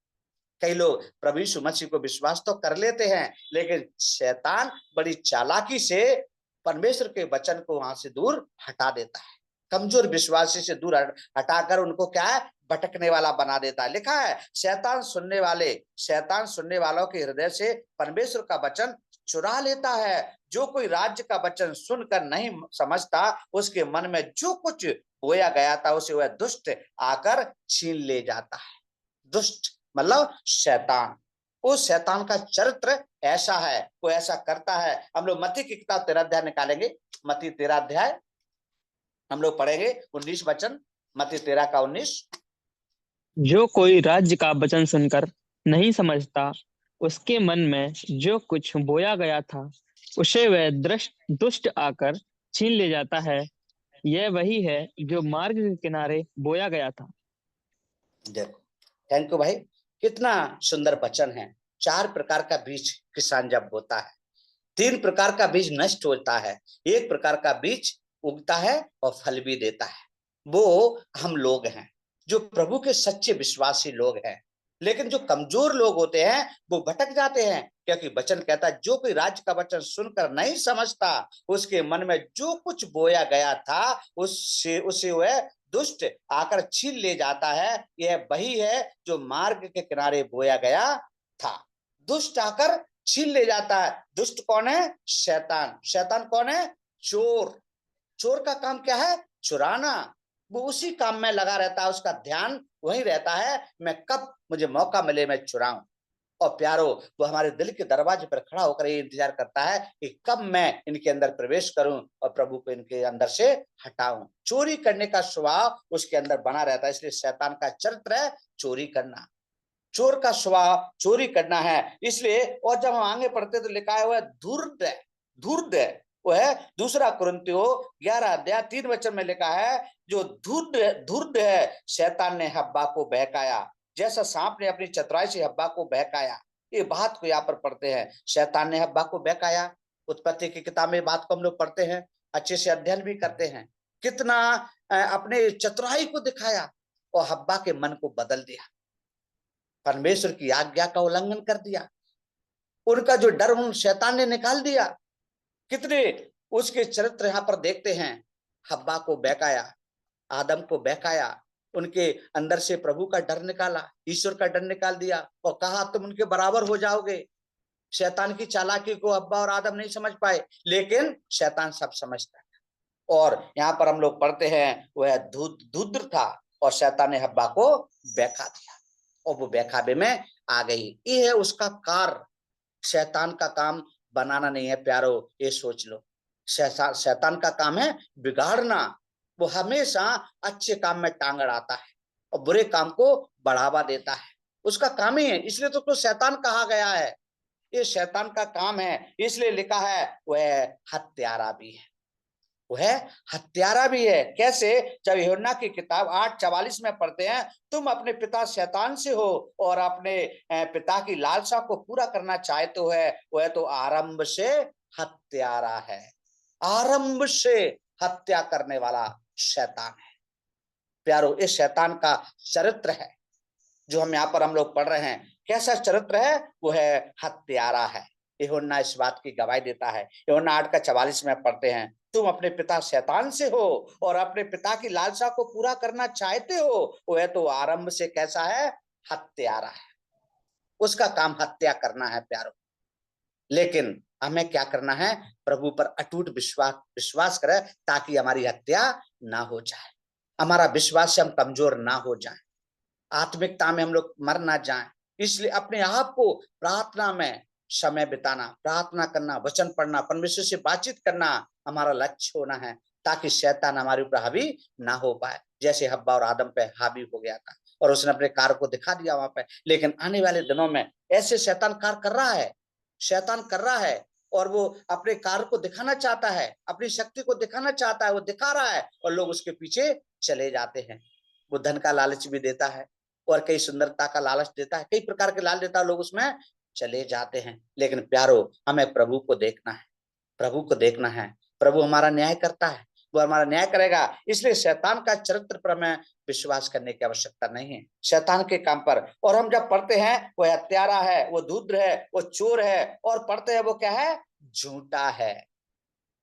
कई लोग प्रभु यीशु मसीह को विश्वास तो कर लेते हैं, लेकिन शैतान बड़ी चालाकी से परमेश्वर के वचन को वहां से दूर हटा देता है। कमजोर विश्वासी से दूर हटाकर उनको क्या है? भटकने वाला बना देता है। लिखा है शैतान सुनने वालों के हृदय से परमेश्वर का वचन चुरा लेता है। जो कोई राज्य का वचन सुनकर नहीं समझता, उसके मन में जो कुछ बोया गया था उसे वह दुष्ट आकर छीन ले जाता है। दुष्ट मतलब शैतान। उस शैतान का चरित्र ऐसा है, वो ऐसा करता है। हम लोग मत्ती की किताब 13 अध्याय निकालेंगे। मत्ती 13 अध्याय हम लोग पढ़ेंगे 19 वचन। मत्ती 13 का 19। जो कोई राज्य का वचन सुनकर नहीं समझता, उसके मन में जो कुछ बोया गया था उसे वह दुष्ट आकर छीन ले जाता है। यह वही है जो मार्ग के किनारे बोया गया था। देखो, थैंक यू भाई, कितना सुंदर वचन है। 4 प्रकार का बीज किसान जब बोता है, 3 प्रकार का बीज नष्ट होता है, 1 प्रकार का बीज उगता है और फल भी देता है। वो हम लोग हैं जो प्रभु के सच्चे विश्वासी लोग हैं। लेकिन जो कमजोर लोग होते हैं वो भटक जाते हैं, क्योंकि वचन कहता है जो कोई राज्य का वचन सुनकर नहीं समझता, उसके मन में जो कुछ बोया गया था उसे वह दुष्ट आकर छीन ले जाता है। यह वही है जो मार्ग के किनारे बोया गया था। दुष्ट आकर छीन ले जाता है। दुष्ट कौन है? शैतान। शैतान कौन है? चोर। चोर का काम क्या है? चुराना। वो उसी काम में लगा रहता है, उसका ध्यान वही रहता है, मैं कब मुझे मौका मिले मैं चुराऊं। और प्यारो, वो हमारे दिल के दरवाजे पर खड़ा होकर ये इंतजार करता है कि कब मैं इनके अंदर प्रवेश करूं और प्रभु को इनके अंदर से हटाऊं। चोरी करने का स्वभाव उसके अंदर बना रहता है। इसलिए शैतान का चरित्र है चोरी करना। चोर का स्वभाव चोरी करना है। इसलिए और जब हम आगे पढ़ते तो लिखा है वह धूर्त है। वो है 2 कुरिन्थियों 11 अध्याय 3 वचन में लिखा है, जो धूर्त है, शैतान ने हव्वा को बहकाया जैसा सांप ने अपनी चतुराई से हव्वा को बहकाया। ये बात को यहाँ पर पढ़ते हैं, शैतान ने हव्वा को बहकाया। उत्पत्ति की किताब में बात को हम लोग पढ़ते हैं, अच्छे से अध्ययन भी करते हैं। कितना अपने चतुराई को दिखाया और हव्वा के मन को बदल दिया। परमेश्वर की आज्ञा का उल्लंघन कर दिया। उनका जो डर उन शैतान ने निकाल दिया। कितने उसके चरित्र यहाँ पर देखते हैं। हव्वा को बहकाया, आदम को बहकाया, उनके अंदर से प्रभु का डर निकाला, ईश्वर का डर निकाल दिया और कहा तुम उनके बराबर हो जाओगे। शैतान की चालाकी को हव्वा और आदम नहीं समझ पाए, लेकिन शैतान सब समझता है। और यहाँ पर हम लोग पढ़ते हैं वह धूर्त था और शैतान ने हव्वा को बहका दिया और वो बहकावे में आ गई। ये है उसका कार्य। शैतान का काम बनाना नहीं है प्यारो, ये सोच लो। शैतान का काम है बिगाड़ना। वो हमेशा अच्छे काम में टांग अड़ाता है और बुरे काम को बढ़ावा देता है। उसका काम ही है, इसलिए तो शैतान कहा गया है। ये शैतान का काम है। इसलिए लिखा है वह हत्यारा भी है। वह हत्यारा भी है। कैसे? जब यूहन्ना की किताब 8:44 में पढ़ते हैं, तुम अपने पिता शैतान से हो और अपने पिता की लालसा को पूरा करना चाहते हो। वह तो आरंभ से हत्यारा है। आरंभ से हत्या करने वाला शैतान है प्यारो। इस शैतान का चरित्र है जो हम यहाँ पर हम लोग पढ़ रहे हैं। कैसा चरित्र है? वो है हत्यारा है। यूहन्ना इस बात की गवाही देता है। यूहन्ना 8:44 में पढ़ते हैं, तुम अपने पिता शैतान से हो और अपने पिता की लालसा को पूरा करना चाहते हो। वह तो आरंभ से कैसा है? हत्यारा है। उसका काम हत्या करना है प्यारो। लेकिन हमें क्या करना है? प्रभु पर अटूट विश्वास करें ताकि हमारी हत्या ना हो जाए। हमारा विश्वास से हम कमजोर ना हो जाएं, आत्मिकता में हम लोग मर ना जाएं। इसलिए अपने आप को प्रार्थना में समय बिताना, प्रार्थना करना, वचन पढ़ना, परमेश्वर से बातचीत करना हमारा लक्ष्य होना है, ताकि शैतान हमारे ऊपर हावी ना हो पाए। जैसे हव्वा और आदम पे हावी हो गया था और उसने अपने कार्य को दिखा दिया वहां पे, लेकिन आने वाले दिनों में ऐसे शैतान कार्य कर रहा है, शैतान कर रहा है, और वो अपने कार्य को दिखाना चाहता है, अपनी शक्ति को दिखाना चाहता है, वो दिखा रहा है और लोग उसके पीछे चले जाते हैं। वो धन का लालच भी देता है और कई सुंदरता का लालच देता है, कई प्रकार के लालच देता है, लोग उसमें चले जाते हैं। लेकिन प्यारो, हमें प्रभु को देखना है, प्रभु को देखना है। प्रभु हमारा न्याय करता है, वो हमारा न्याय करेगा। इसलिए शैतान का चरित्र पर हमें विश्वास करने की आवश्यकता नहीं है, शैतान के काम पर। और हम जब पढ़ते हैं वो हत्यारा है, वो धूर्त है, वो चोर है, और पढ़ते हैं वो क्या है, झूठा है।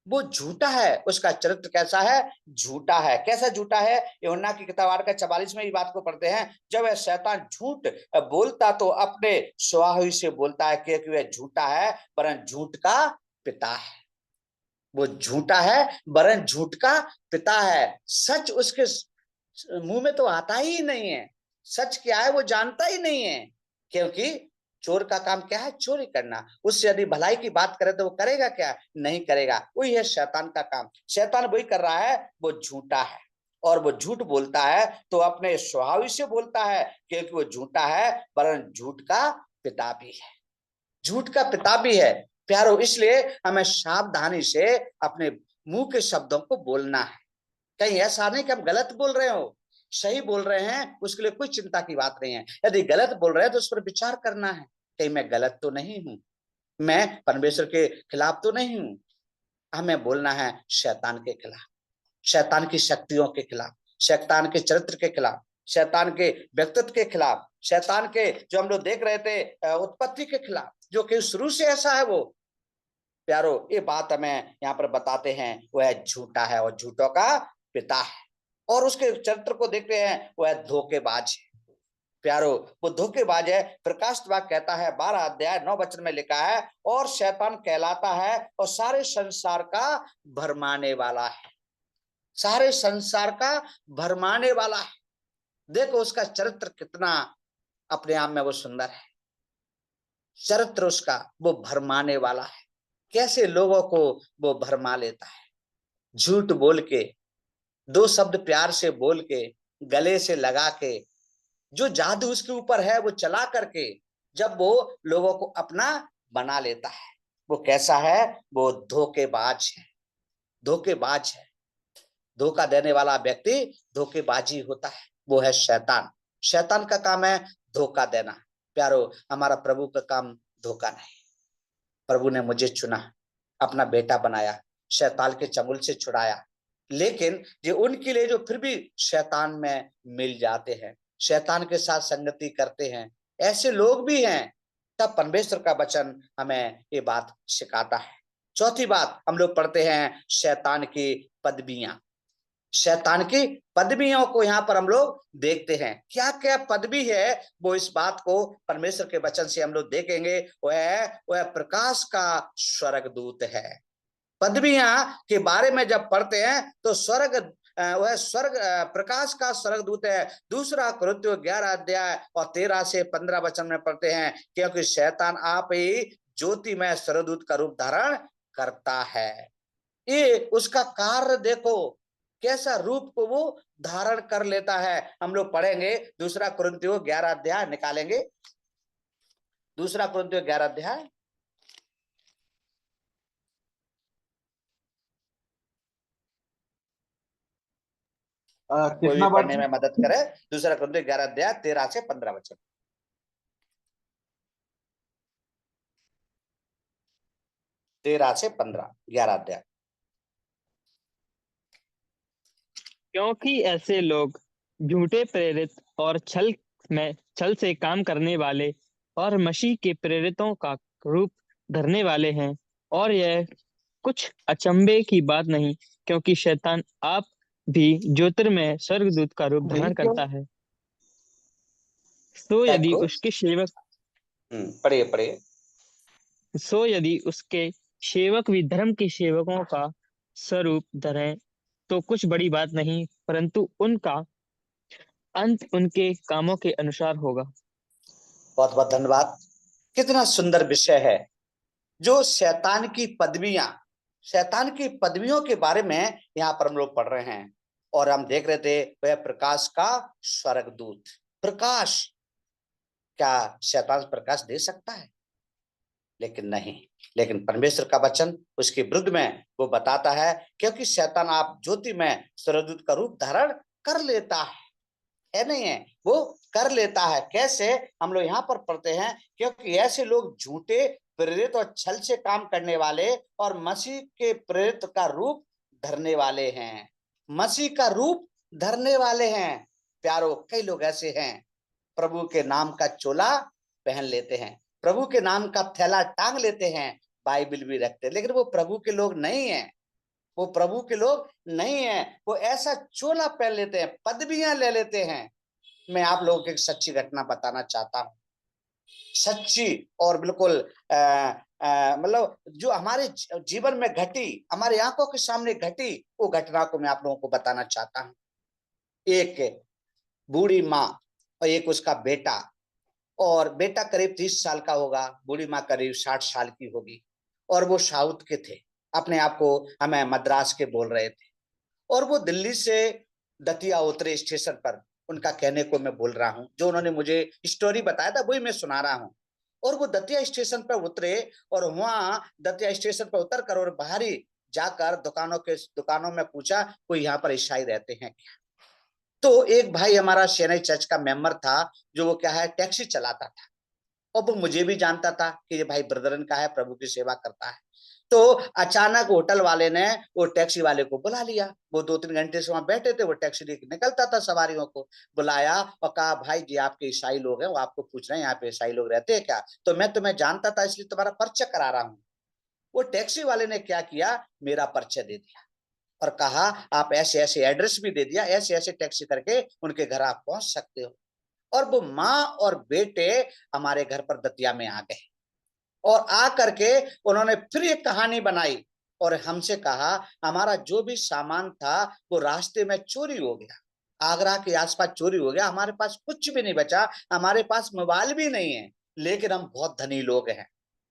वो झूठा है, उसका चरित्र कैसा है, झूठा है। कैसा झूठा है, यूहन्ना की किताब 8 का 44 में ये बात को पढ़ते हैं, जब वह शैतान झूठ बोलता तो अपने स्वभाव से बोलता है, क्योंकि वह झूठा है वरन झूठ का पिता है। वो झूठा है वरन झूठ का पिता है। सच उसके मुंह में तो आता ही नहीं है, सच क्या है वो जानता ही नहीं है, क्योंकि चोर का काम क्या है, चोरी करना। उससे यदि भलाई की बात करे तो वो करेगा क्या, नहीं करेगा। वही है शैतान का काम, शैतान वही कर रहा है, वो झूठा है। और वो झूठ बोलता है तो अपने स्वभाव से बोलता है, क्योंकि वो झूठा है वरन झूठ का पिता भी है, झूठ का पिता भी है। प्यारो, इसलिए हमें सावधानी से अपने मुंह के शब्दों को बोलना है। कहीं ऐसा नहीं कि हम गलत बोल रहे हो, सही बोल रहे हैं, उसके लिए कोई चिंता की बात नहीं है। यदि गलत बोल रहे हैं तो उस पर विचार करना है, कहीं मैं गलत तो नहीं हूं, मैं परमेश्वर के खिलाफ तो नहीं हूं। हमें बोलना है शैतान के खिलाफ, शैतान की शक्तियों के खिलाफ, शैतान के चरित्र के खिलाफ, शैतान के व्यक्तित्व के खिलाफ, शैतान के जो हम लोग देख रहे थे उत्पत्ति के खिलाफ, जो कि शुरू से ऐसा है। वो प्यारो, ये बात हमें यहाँ पर बताते हैं, वह झूठा है और झूठों का पिता है। और उसके चरित्र को देखते हैं, वह धोखेबाज है। प्यारो, वो धोखेबाज है। प्रकाश वाक्य कहता है 12 अध्याय 9 वचन में लिखा है, और शैतान कहलाता है और सारे संसार का भरमाने वाला है, सारे संसार का भरमाने वाला है। देखो उसका चरित्र कितना अपने आप में वो सुंदर है, चरित्र उसका वो भरमाने वाला है। कैसे लोगों को वो भरमा लेता है, झूठ बोल के, दो शब्द प्यार से बोल के, गले से लगा के, जो जादू उसके ऊपर है वो चला करके जब वो लोगों को अपना बना लेता है, वो कैसा है, वो धोखेबाज है, धोखेबाज है। धोखा देने वाला व्यक्ति धोखेबाजी होता है, वो है शैतान। शैतान का काम है धोखा देना। प्यारो, हमारा प्रभु का काम धोखा नहीं। प्रभु ने मुझे चुना, अपना बेटा बनाया, शैतान के चंगुल से छुड़ाया। लेकिन ये उनके लिए जो फिर भी शैतान में मिल जाते हैं, शैतान के साथ संगति करते हैं, ऐसे लोग भी हैं। तब परमेश्वर का वचन हमें ये बात सिखाता है। चौथी बात हम लोग पढ़ते हैं, शैतान की पदवियां। शैतान की पदवियों को यहाँ पर हम लोग देखते हैं, क्या क्या पदवी है, वो इस बात को परमेश्वर के वचन से हम लोग देखेंगे। वह प्रकाश का स्वर्गदूत है। पदवियां के बारे में जब पढ़ते हैं तो वह स्वर्ग प्रकाश का स्वर्गदूत है। दूसरा कुरिन्थियों 11 अध्याय और 13 से 15 वचन में पढ़ते हैं, क्योंकि शैतान आप ही ज्योतिमय स्वर्गदूत का रूप धारण करता है। ये उसका कार्य देखो, कैसा रूप को वो धारण कर लेता है। हम लोग पढ़ेंगे दूसरा कुरिन्थियों 11 अध्याय, निकालेंगे दूसरा कुरिन्थियों 11 अध्याय। कोई भी कितना बार पढ़ने में मदद करे, दूसरा कुरिन्थियों 11 अध्याय 13 से 15 वचन। 13 से 15, 11 अध्याय। क्योंकि ऐसे लोग झूठे प्रेरित और छल से काम करने वाले और मसीह के प्रेरितों का रूप धरने वाले हैं। और यह कुछ अचंभे की बात नहीं, क्योंकि शैतान आप भी ज्योतिर्मय स्वर्गदूत का रूप धारण करता है। सो यदि उसके सेवक पढ़िए पढ़िए। सो यदि उसके सेवक भी धर्म के सेवकों का स्वरूप धरें, तो कुछ बड़ी बात नहीं, परंतु उनका अंत उनके कामों के अनुसार होगा। बहुत बहुत धन्यवाद। कितना सुंदर विषय है जो शैतान की पदवियों के बारे में यहाँ पर हम लोग पढ़ रहे हैं। और हम देख रहे थे वह प्रकाश का स्वर्गदूत। प्रकाश, क्या शैतान प्रकाश दे सकता है? लेकिन नहीं। लेकिन परमेश्वर का वचन उसके विरुद्ध में वो बताता है, क्योंकि शैतान आप ज्योति में स्वर्गदूत का रूप धारण कर लेता है नहीं है, वो कर लेता है। कैसे? हम लोग यहाँ पर पढ़ते हैं, क्योंकि ऐसे लोग झूठे, प्रेरित और छल से काम करने वाले और मसीह के प्रेरित का रूप धरने वाले हैं। मसीह का रूप धरने वाले हैं। प्यारो, कई लोग ऐसे हैं, प्रभु के नाम का चोला पहन लेते हैं, प्रभु के नाम का थैला टांग लेते हैं, बाइबल भी रखते हैं, लेकिन वो प्रभु के लोग नहीं है। वो प्रभु के लोग नहीं है। वो ऐसा चोला पहन लेते हैं, पदवियां ले लेते हैं। मैं आप लोगों को एक सच्ची घटना बताना चाहता हूँ, सच्ची और बिल्कुल मतलब जो हमारे जीवन में घटी, हमारे आंखों के सामने घटी, वो घटना को मैं आप लोगों को बताना चाहता हूँ। एक बूढ़ी माँ और एक उसका बेटा, और बेटा करीब 30 साल का होगा, बूढ़ी माँ करीब 60 साल की होगी। और वो साउथ के थे, अपने आप को हमें मद्रास के बोल रहे थे। और वो दिल्ली से दतिया उतरे स्टेशन पर। उनका कहने को मैं बोल रहा हूँ, जो उन्होंने मुझे स्टोरी बताया था वही मैं सुना रहा हूँ। और वो दतिया स्टेशन पर उतरे, और वहां दतिया स्टेशन पर उतर कर और बाहरी जाकर दुकानों में पूछा, कोई यहाँ पर ईसाई रहते हैं क्या? तो एक भाई हमारा शेनई चर्च का मेंबर था, जो वो क्या है, टैक्सी चलाता था। और वो मुझे भी जानता था कि ये भाई ब्रदरन का है, प्रभु की सेवा करता है। तो अचानक होटल वाले ने वो टैक्सी वाले को बुला लिया। वो 2-3 घंटे से वहां बैठे थे, वो टैक्सी लेकर निकलता था, सवारियों को बुलाया और कहा, भाई जी आपके ईसाई लोग हैं, वो आपको पूछ रहे हैं यहाँ पे ईसाई लोग रहते हैं क्या? तो मैं तुम्हें जानता था, इसलिए तुम्हारा परिचय करा रहा हूँ। वो टैक्सी वाले ने क्या किया, मेरा परिचय दे दिया और कहा, आप ऐसे ऐसे एड्रेस भी दे दिया, ऐसे ऐसे टैक्सी करके उनके घर आप पहुंच सकते हो। और वो माँ और बेटे हमारे घर पर दतिया में आ गए, और आ करके उन्होंने फिर एक कहानी बनाई और हमसे कहा, हमारा जो भी सामान था वो रास्ते में चोरी हो गया, आगरा के आसपास चोरी हो गया, हमारे पास कुछ भी नहीं बचा, हमारे पास मोबाइल भी नहीं है, लेकिन हम बहुत धनी लोग हैं,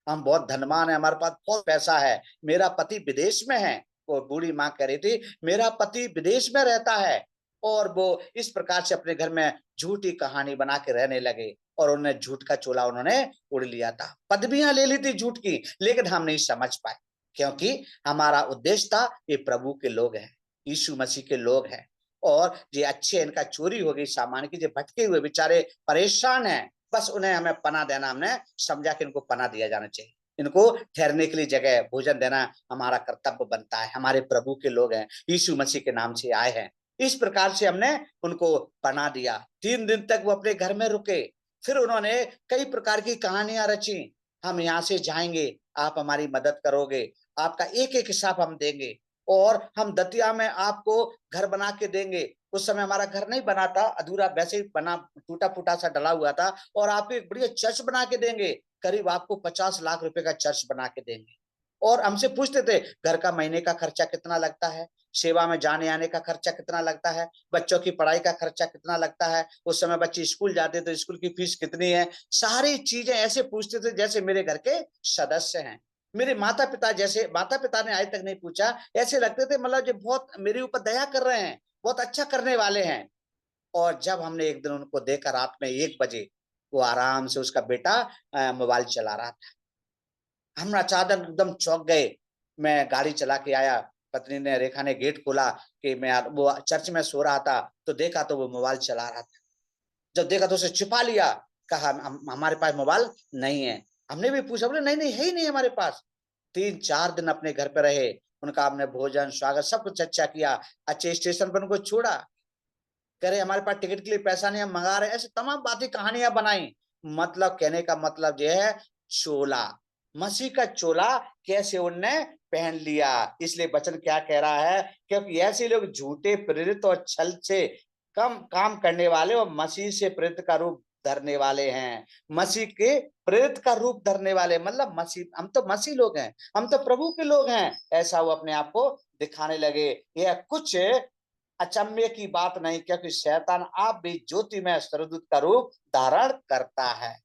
हम बहुत धनवान है, हमारे पास बहुत पैसा है, मेरा पति विदेश में है। वो बूढ़ी माँ कह रही थी, मेरा पति विदेश में रहता है। और वो इस प्रकार से अपने घर में झूठी कहानी बना के रहने लगे, और उन्होंने झूठ का चोला उन्होंने उड़ लिया था, पदवियां ले ली थी झूठ की, लेकिन हम नहीं समझ पाए, क्योंकि हमारा उद्देश्य था, ये प्रभु के लोग हैं, यीशु मसीह के लोग हैं, और ये अच्छे, इनका चोरी हो गई सामान की, जो भटके हुए बेचारे परेशान हैं, बस उन्हें हमें पना देना, हमने समझा कि इनको पना दिया जाना चाहिए, इनको ठहरने के लिए जगह, भोजन देना हमारा कर्तव्य बनता है, हमारे प्रभु के लोग हैं, यीशु मसीह के नाम से आए हैं। इस प्रकार से हमने उनको पना दिया। 3 दिन तक वो अपने घर में रुके। फिर उन्होंने कई प्रकार की कहानियां रची, हम यहाँ से जाएंगे, आप हमारी मदद करोगे, आपका एक एक हिसाब हम देंगे, और हम दतिया में आपको घर बना के देंगे। उस समय हमारा घर नहीं बना था, अधूरा वैसे ही बना, टूटा फूटा सा डला हुआ था, और आपको एक बढ़िया चर्च बना के देंगे, करीब आपको 50 लाख रुपए का चर्च बना के देंगे। और हमसे पूछते थे, घर का महीने का खर्चा कितना लगता है, सेवा में जाने आने का खर्चा कितना लगता है, बच्चों की पढ़ाई का खर्चा कितना लगता है, उस समय बच्चे स्कूल जाते तो स्कूल की फीस कितनी है, सारी चीजें ऐसे पूछते थे जैसे मेरे घर के सदस्य हैं। मेरे माता पिता जैसे, माता पिता ने आज तक नहीं पूछा, ऐसे लगते थे मतलब जो बहुत मेरे ऊपर दया कर रहे हैं, बहुत अच्छा करने वाले हैं। और जब हमने एक दिन उनको देखा, रात में 1 बजे वो आराम से, उसका बेटा मोबाइल चला रहा था, हम अचानक एकदम चौंक गए। मैं गाड़ी चला के आया, पत्नी ने, रेखा ने गेट खोला कि मैं, वो चर्च में सो रहा था, तो देखा तो वो मोबाइल चला रहा था। जब देखा तो उसे छिपा लिया, कहा हमारे पास मोबाइल नहीं है। हमने भी पूछा, बोले नहीं नहीं है ही नहीं हमारे पास। 3-4 दिन अपने घर पे रहे, उनका हमने भोजन स्वागत सब कुछ अच्छा किया, अच्छे स्टेशन पर उनको छोड़ा, कह रहे हमारे पास टिकट के लिए पैसा नहीं, हम मंगा रहे, ऐसे तमाम बातें कहानियां बनाई। मतलब कहने का मतलब यह है, चोला, मसीह का चोला कैसे उनने पहन लिया। इसलिए वचन क्या कह रहा है, क्योंकि ऐसे लोग झूठे, प्रेरित और छल से कम काम करने वाले और मसीह से प्रेरित का रूप धरने वाले हैं, मसीह के प्रेरित का रूप धरने वाले, मतलब मसीह, हम तो मसीह लोग हैं, हम तो प्रभु के लोग हैं, ऐसा वो अपने आप को दिखाने लगे। यह कुछ अचंभे की बात नहीं, क्योंकि शैतान आप भी ज्योति में स्वर्गदूत का रूप धारण करता है।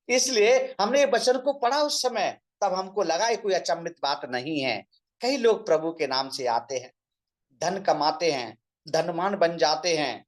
इसलिए हमने ये वचन को पढ़ा उस समय, तब हमको लगा ये कोई अचंभित बात नहीं है। कई लोग प्रभु के नाम से आते हैं, धन कमाते हैं, धनवान बन जाते हैं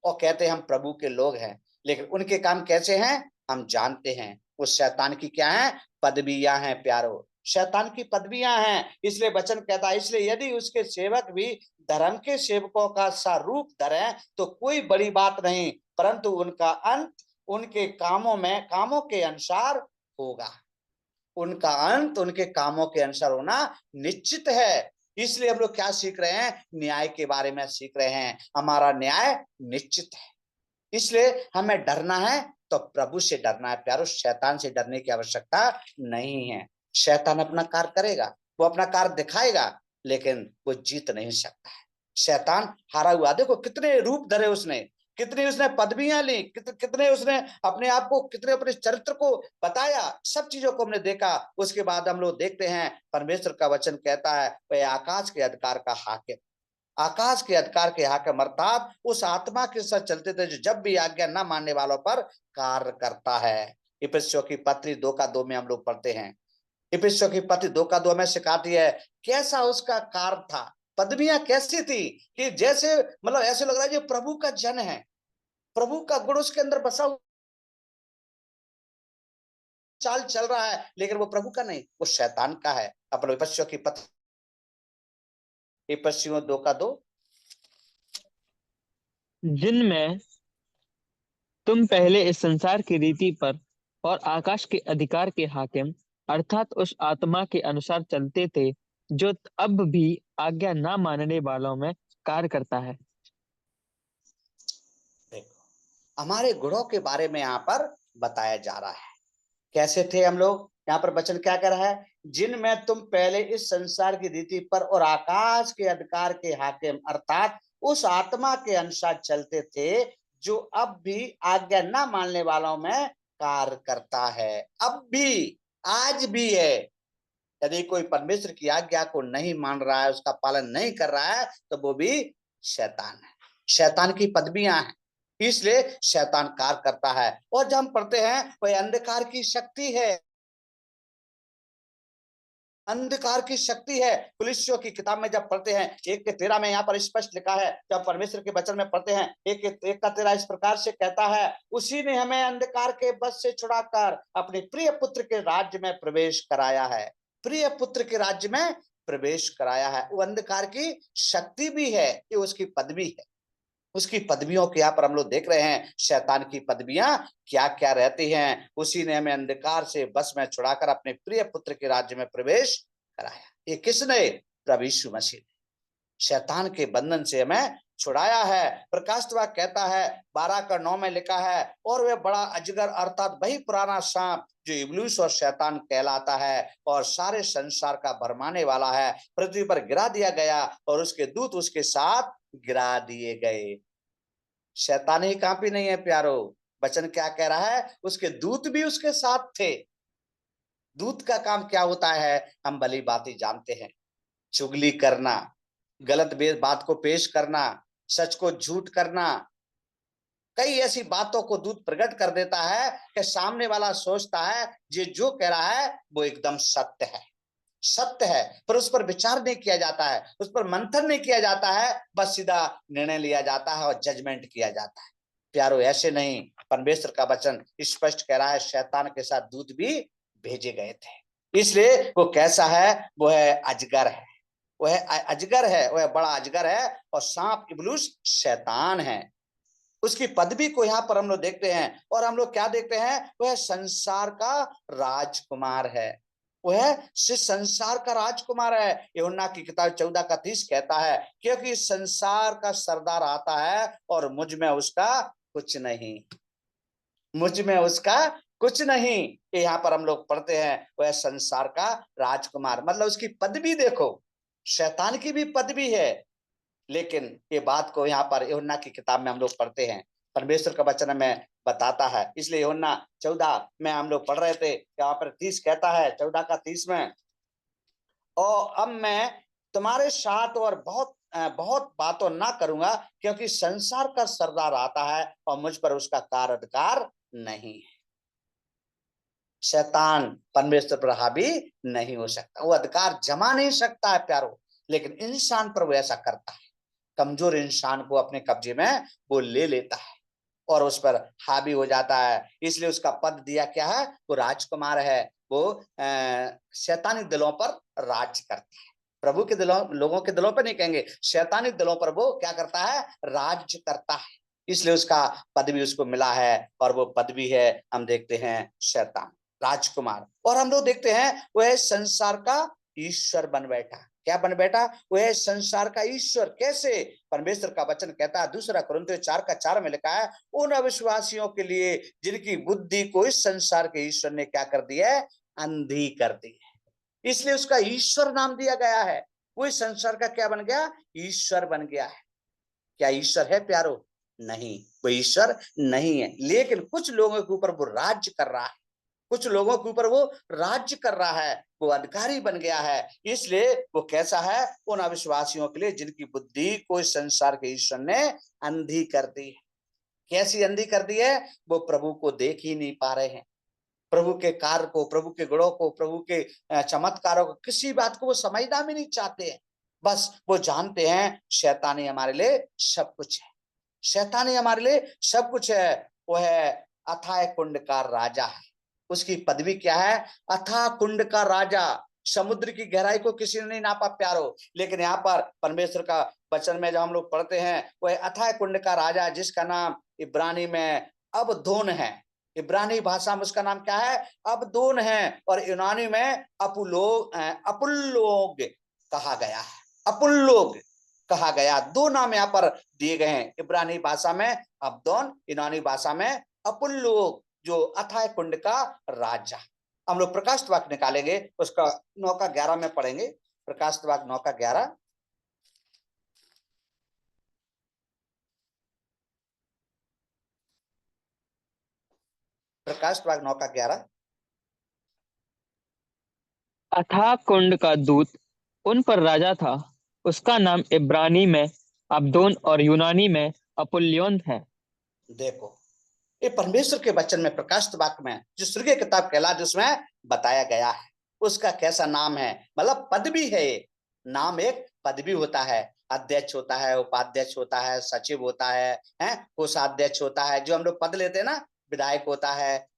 और कहते हैं हम प्रभु के लोग हैं, लेकिन उनके काम कैसे हैं हम जानते हैं। वो शैतान की क्या है, पदवियां हैं प्यारो, शैतान की पदवियां हैं। इसलिए वचन कहता है, इसलिए यदि उसके सेवक भी धर्म के सेवकों का सा रूप धरें तो कोई बड़ी बात नहीं, परंतु उनका अंत उनके कामों के अनुसार होगा। उनका अंत उनके कामों के अनुसार होना निश्चित है। इसलिए हम लोग क्या सीख रहे हैं, न्याय के बारे में सीख रहे हैं। हमारा न्याय निश्चित है, इसलिए हमें डरना है तो प्रभु से डरना है प्यारो, शैतान से डरने की आवश्यकता नहीं है। शैतान अपना कार्य करेगा, वो अपना कार्य दिखाएगा, लेकिन वो जीत नहीं सकता है। शैतान हारा हुआ, देखो कितने रूप धरे उसने, कितनी उसने पदवियां ली, कितने उसने अपने आप को, कितने अपने चरित्र को बताया, सब चीजों को हमने देखा। उसके बाद हम लोग देखते हैं परमेश्वर का वचन कहता है वह आकाश के अधिकार का हाकिम, आकाश के अधिकार के हाकिम अर्थात उस आत्मा के साथ चलते थे जो जब भी आज्ञा न मानने वालों पर कार्य करता है। इफिसियों की पत्री 2:2 में हम लोग पढ़ते हैं, इफिसियों की पत्री 2:2 में सिखाती है कैसा उसका कार्य था, पदवियां कैसी थी कि जैसे मतलब ऐसे लग रहा है जो प्रभु का जन है, प्रभु का गुण उसके अंदर बसा हुआ चाल चल रहा है, लेकिन वो प्रभु का नहीं, वो शैतान का है। अपने इफिसियों की पत्री, इफिसियों 2:2, जिनमें तुम पहले इस संसार की रीति पर और आकाश के अधिकार के हाकिम अर्थात उस आत्मा के अनुसार चलते थे जो अब भी आज्ञा ना मानने वालों में कार्य करता है। देखो हमारे गुणों के बारे में यहाँ पर बताया जा रहा है, कैसे थे हम लोग। यहाँ पर वचन क्या कर रहा है, जिनमें तुम पहले इस संसार की रीति पर और आकाश के अधिकार के हाकिम अर्थात उस आत्मा के अनुसार चलते थे जो अब भी आज्ञा न मानने वालों में कार्य करता है। अब भी, आज भी है। यदि कोई परमेश्वर की आज्ञा को नहीं मान रहा है, उसका पालन नहीं कर रहा है, तो वो भी शैतान है, शैतान की पदवियां हैं, इसलिए शैतान कार्य करता है। और जब हम पढ़ते हैं वह अंधकार की शक्ति है, अंधकार की शक्ति है। कुलिस्सियों की किताब में जब पढ़ते हैं 1:13 में यहाँ पर स्पष्ट लिखा है, जब परमेश्वर के वचन में पढ़ते हैं 1:13 इस प्रकार से कहता है, उसी ने हमें अंधकार के बस से छुड़ाकर अपने प्रिय पुत्र के राज्य में प्रवेश कराया है, प्रिय पुत्र के राज्य में प्रवेश कराया है। वो अंधकार की शक्ति भी है, ये उसकी पदवी है, उसकी पदवियों के यहाँ पर हम लोग देख रहे हैं शैतान की पदवियां क्या क्या रहती हैं। उसी ने हमें अंधकार से बस में छुड़ाकर अपने प्रिय पुत्र के राज्य में प्रवेश कराया। ये किसने, प्रभु यीशु मसीह ने शैतान के बंधन से हमें छुड़ाया है। प्रकाश वाक्य कहता है 12:9 में लिखा है, और वह बड़ा अजगर अर्थात वही पुराना सांप जो इब्लीस और शैतान कहलाता है और सारे संसार का भरमाने वाला है, पृथ्वी पर गिरा दिया गया और उसके दूत उसके साथ गिरा दिए गए। शैतान ही काफी नहीं है प्यारो, वचन क्या कह रहा है, उसके दूत भी उसके साथ थे। दूत का काम क्या होता है हम भली बातें जानते हैं, चुगली करना, गलत बात को पेश करना, सच को झूठ करना। कई ऐसी बातों को दूत प्रकट कर देता है कि सामने वाला सोचता है ये जो कह रहा है वो एकदम सत्य है, सत्य है, पर उस पर विचार नहीं किया जाता है, उस पर मंथन नहीं किया जाता है, बस सीधा निर्णय लिया जाता है और जजमेंट किया जाता है। प्यारो ऐसे नहीं, परमेश्वर का वचन स्पष्ट कह रहा है शैतान के साथ दूत भी भेजे गए थे। इसलिए वो कैसा है, वो है अजगर है, वो है अजगर है, वो है बड़ा अजगर है, और सांप इब्लीस शैतान है। उसकी पदवी को यहाँ पर हम लोग देखते हैं, और हम लोग क्या देखते हैं, वह संसार का राजकुमार है, वह संसार का राजकुमार है। यूहन्ना की किताब 14:30 कहता है, क्योंकि इस संसार का सरदार आता है और मुझ में उसका कुछ नहीं, मुझ में उसका कुछ नहीं। यहाँ पर हम लोग पढ़ते हैं वह संसार का राजकुमार, मतलब उसकी पदवी देखो, शैतान की भी पदवी है, लेकिन ये बात को यहाँ पर यूहन्ना की किताब में हम लोग पढ़ते हैं, परमेश्वर का वचन में बताता है। इसलिए यूहन्ना 14 में हम लोग पढ़ रहे थे, यहाँ पर 30 कहता है, 14 का 30 में, और अब मैं तुम्हारे साथ और बहुत बातों ना करूंगा, क्योंकि संसार का सरदार आता है और मुझ पर उसका कार्य अधिकार नहीं है। शैतान परमेश्वर पर हावी नहीं हो सकता, वो अधिकार जमा नहीं सकता है प्यारो, लेकिन इंसान पर वो ऐसा करता है। कमजोर इंसान को अपने कब्जे में वो ले लेता है और उस पर हावी हो जाता है। इसलिए उसका पद दिया क्या है, वो राजकुमार है। वो शैतानी दिलों पर राज करता है। प्रभु के दिलों, लोगों के दिलों पर नहीं कहेंगे, शैतानी दिलों पर वो क्या करता है, राज करता है। इसलिए उसका पद भी उसको मिला है, और वो पद भी है, हम देखते हैं, शैतान राजकुमार। और हम लोग देखते हैं वह संसार का ईश्वर बन बैठा। क्या बन बैठा, वह संसार का ईश्वर। कैसे, परमेश्वर का वचन कहता है, 2 कुरिन्थियों 4:4 में लिखा है, उन अविश्वासियों के लिए जिनकी बुद्धि को इस संसार के ईश्वर ने क्या कर दिया है, अंधी कर दी है। इसलिए उसका ईश्वर नाम दिया गया है। वो इस संसार का क्या बन गया, ईश्वर बन गया है। क्या ईश्वर है प्यारो? नहीं, वो ईश्वर नहीं है, लेकिन कुछ लोगों के ऊपर वो राज्य कर रहा है, कुछ लोगों के ऊपर वो राज्य कर रहा है, वो अधिकारी बन गया है। इसलिए वो कैसा है, उन अविश्वासियों के लिए जिनकी बुद्धि को इस संसार के ईश्वर ने अंधी कर दी है। कैसी अंधी कर दी है, वो प्रभु को देख ही नहीं पा रहे हैं, प्रभु के कार्य को, प्रभु के गुणों को, प्रभु के चमत्कारों को, किसी बात को वो समझना भी नहीं चाहते हैं। बस वो जानते हैं शैतानी हमारे लिए सब कुछ है, शैतानी हमारे लिए सब कुछ है। वो है अथाह कुंड का राजा है। उसकी पदवी क्या है, अथाह कुंड का राजा। समुद्र की गहराई को किसी ने नहीं नापा प्यारो, लेकिन यहाँ पर परमेश्वर का वचन में जब हम लोग पढ़ते हैं, वह अथाह कुंड का राजा, जिसका नाम इब्रानी में अबदोन है। इब्रानी भाषा में उसका नाम क्या है, अबदोन है, और यूनानी में अपुल्लोग कहा गया है। अपुल्लोग कहा गया, 2 नाम यहाँ पर दिए गए हैं। इब्रानी भाषा में अब्दोन, यूनानी भाषा में अपुल्लोग, जो अथाह कुंड का राजा। हम लोग प्रकाशित वाक्य निकालेंगे, उसका 9:11 में पढ़ेंगे। प्रकाशित वाक्य 9:11, प्रकाशित वाक्य 9:11। अथाह कुंड का दूत उन पर राजा था, उसका नाम इब्रानी में अब्दोन और यूनानी में अपुल्योन है। देखो, ये परमेश्वर के वचन में, प्रकाशित वाक्य में, जो स्वर्गीय किताब कहलाती, उसमें बताया गया है उसका कैसा नाम है। मतलब पदवी है, नाम एक पदवी होता है। अध्यक्ष होता है, उपाध्यक्ष होता है, सचिव होता है, कोषाध्यक्ष होता है, जो हम लोग पद लेते हैं ना, विधायक होता है,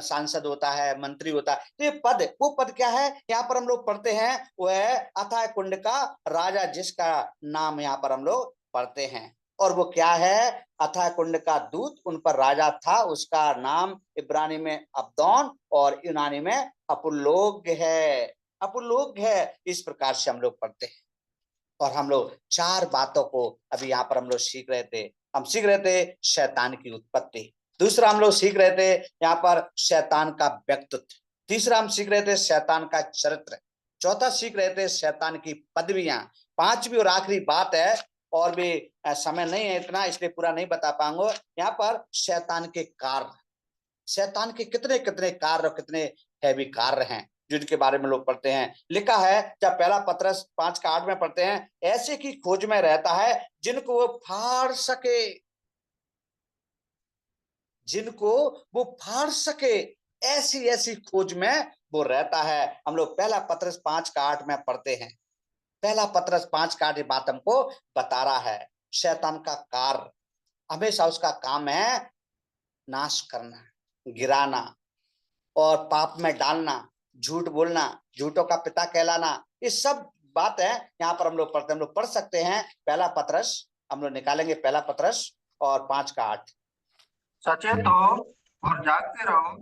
सांसद होता है, मंत्री होता है। तो ये पद, वो पद क्या है, यहाँ पर हम लोग पढ़ते हैं, वो है अथाह कुंड का राजा, जिसका नाम यहाँ पर हम लोग पढ़ते हैं। और वो क्या है, अथाह कुंड का दूत उन पर राजा था, उसका नाम इब्रानी में अब्दोन और यूनानी में अपुल्लोग है। अपुल्लोग है, इस प्रकार से हम लोग पढ़ते हैं। और हम लोग 4 बातों को अभी यहाँ पर हम लोग सीख रहे थे। हम सीख रहे थे शैतान की उत्पत्ति, दूसरा हम लोग सीख रहे थे यहाँ पर शैतान का व्यक्तित्व, तीसरा हम सीख रहे थे शैतान का चरित्र, चौथा सीख रहे थे शैतान की पदवियां, पांचवी और आखिरी बात है, और भी समय नहीं है इतना, इसलिए पूरा नहीं बता पाऊंगा, यहाँ पर शैतान के कार्य, शैतान के कितने कितने कार्य और कितने हैवी कार्य हैं, जिनके बारे में लोग पढ़ते हैं। लिखा है, जब पहला पत्रस 5:8 में पढ़ते हैं, ऐसे की खोज में रहता है जिनको वो फाड़ सके, जिनको वो फाड़ सके, ऐसी ऐसी खोज में वो रहता है। हम लोग पहला पत्रस 5:8 में पढ़ते हैं। पहला पत्रस 5:8 ये बात हमको बता रहा है, शैतान का कार्य हमेशा उसका काम है नाश करना, गिराना और पाप में डालना, झूठ बोलना, झूठों का पिता कहलाना, ये सब बात है यहाँ पर हम लोग पढ़ते हैं। हम लोग पढ़ सकते हैं पहला पत्रस, हम लोग निकालेंगे पहला पत्रस और 5:8। सचेत हो और जागते रहो,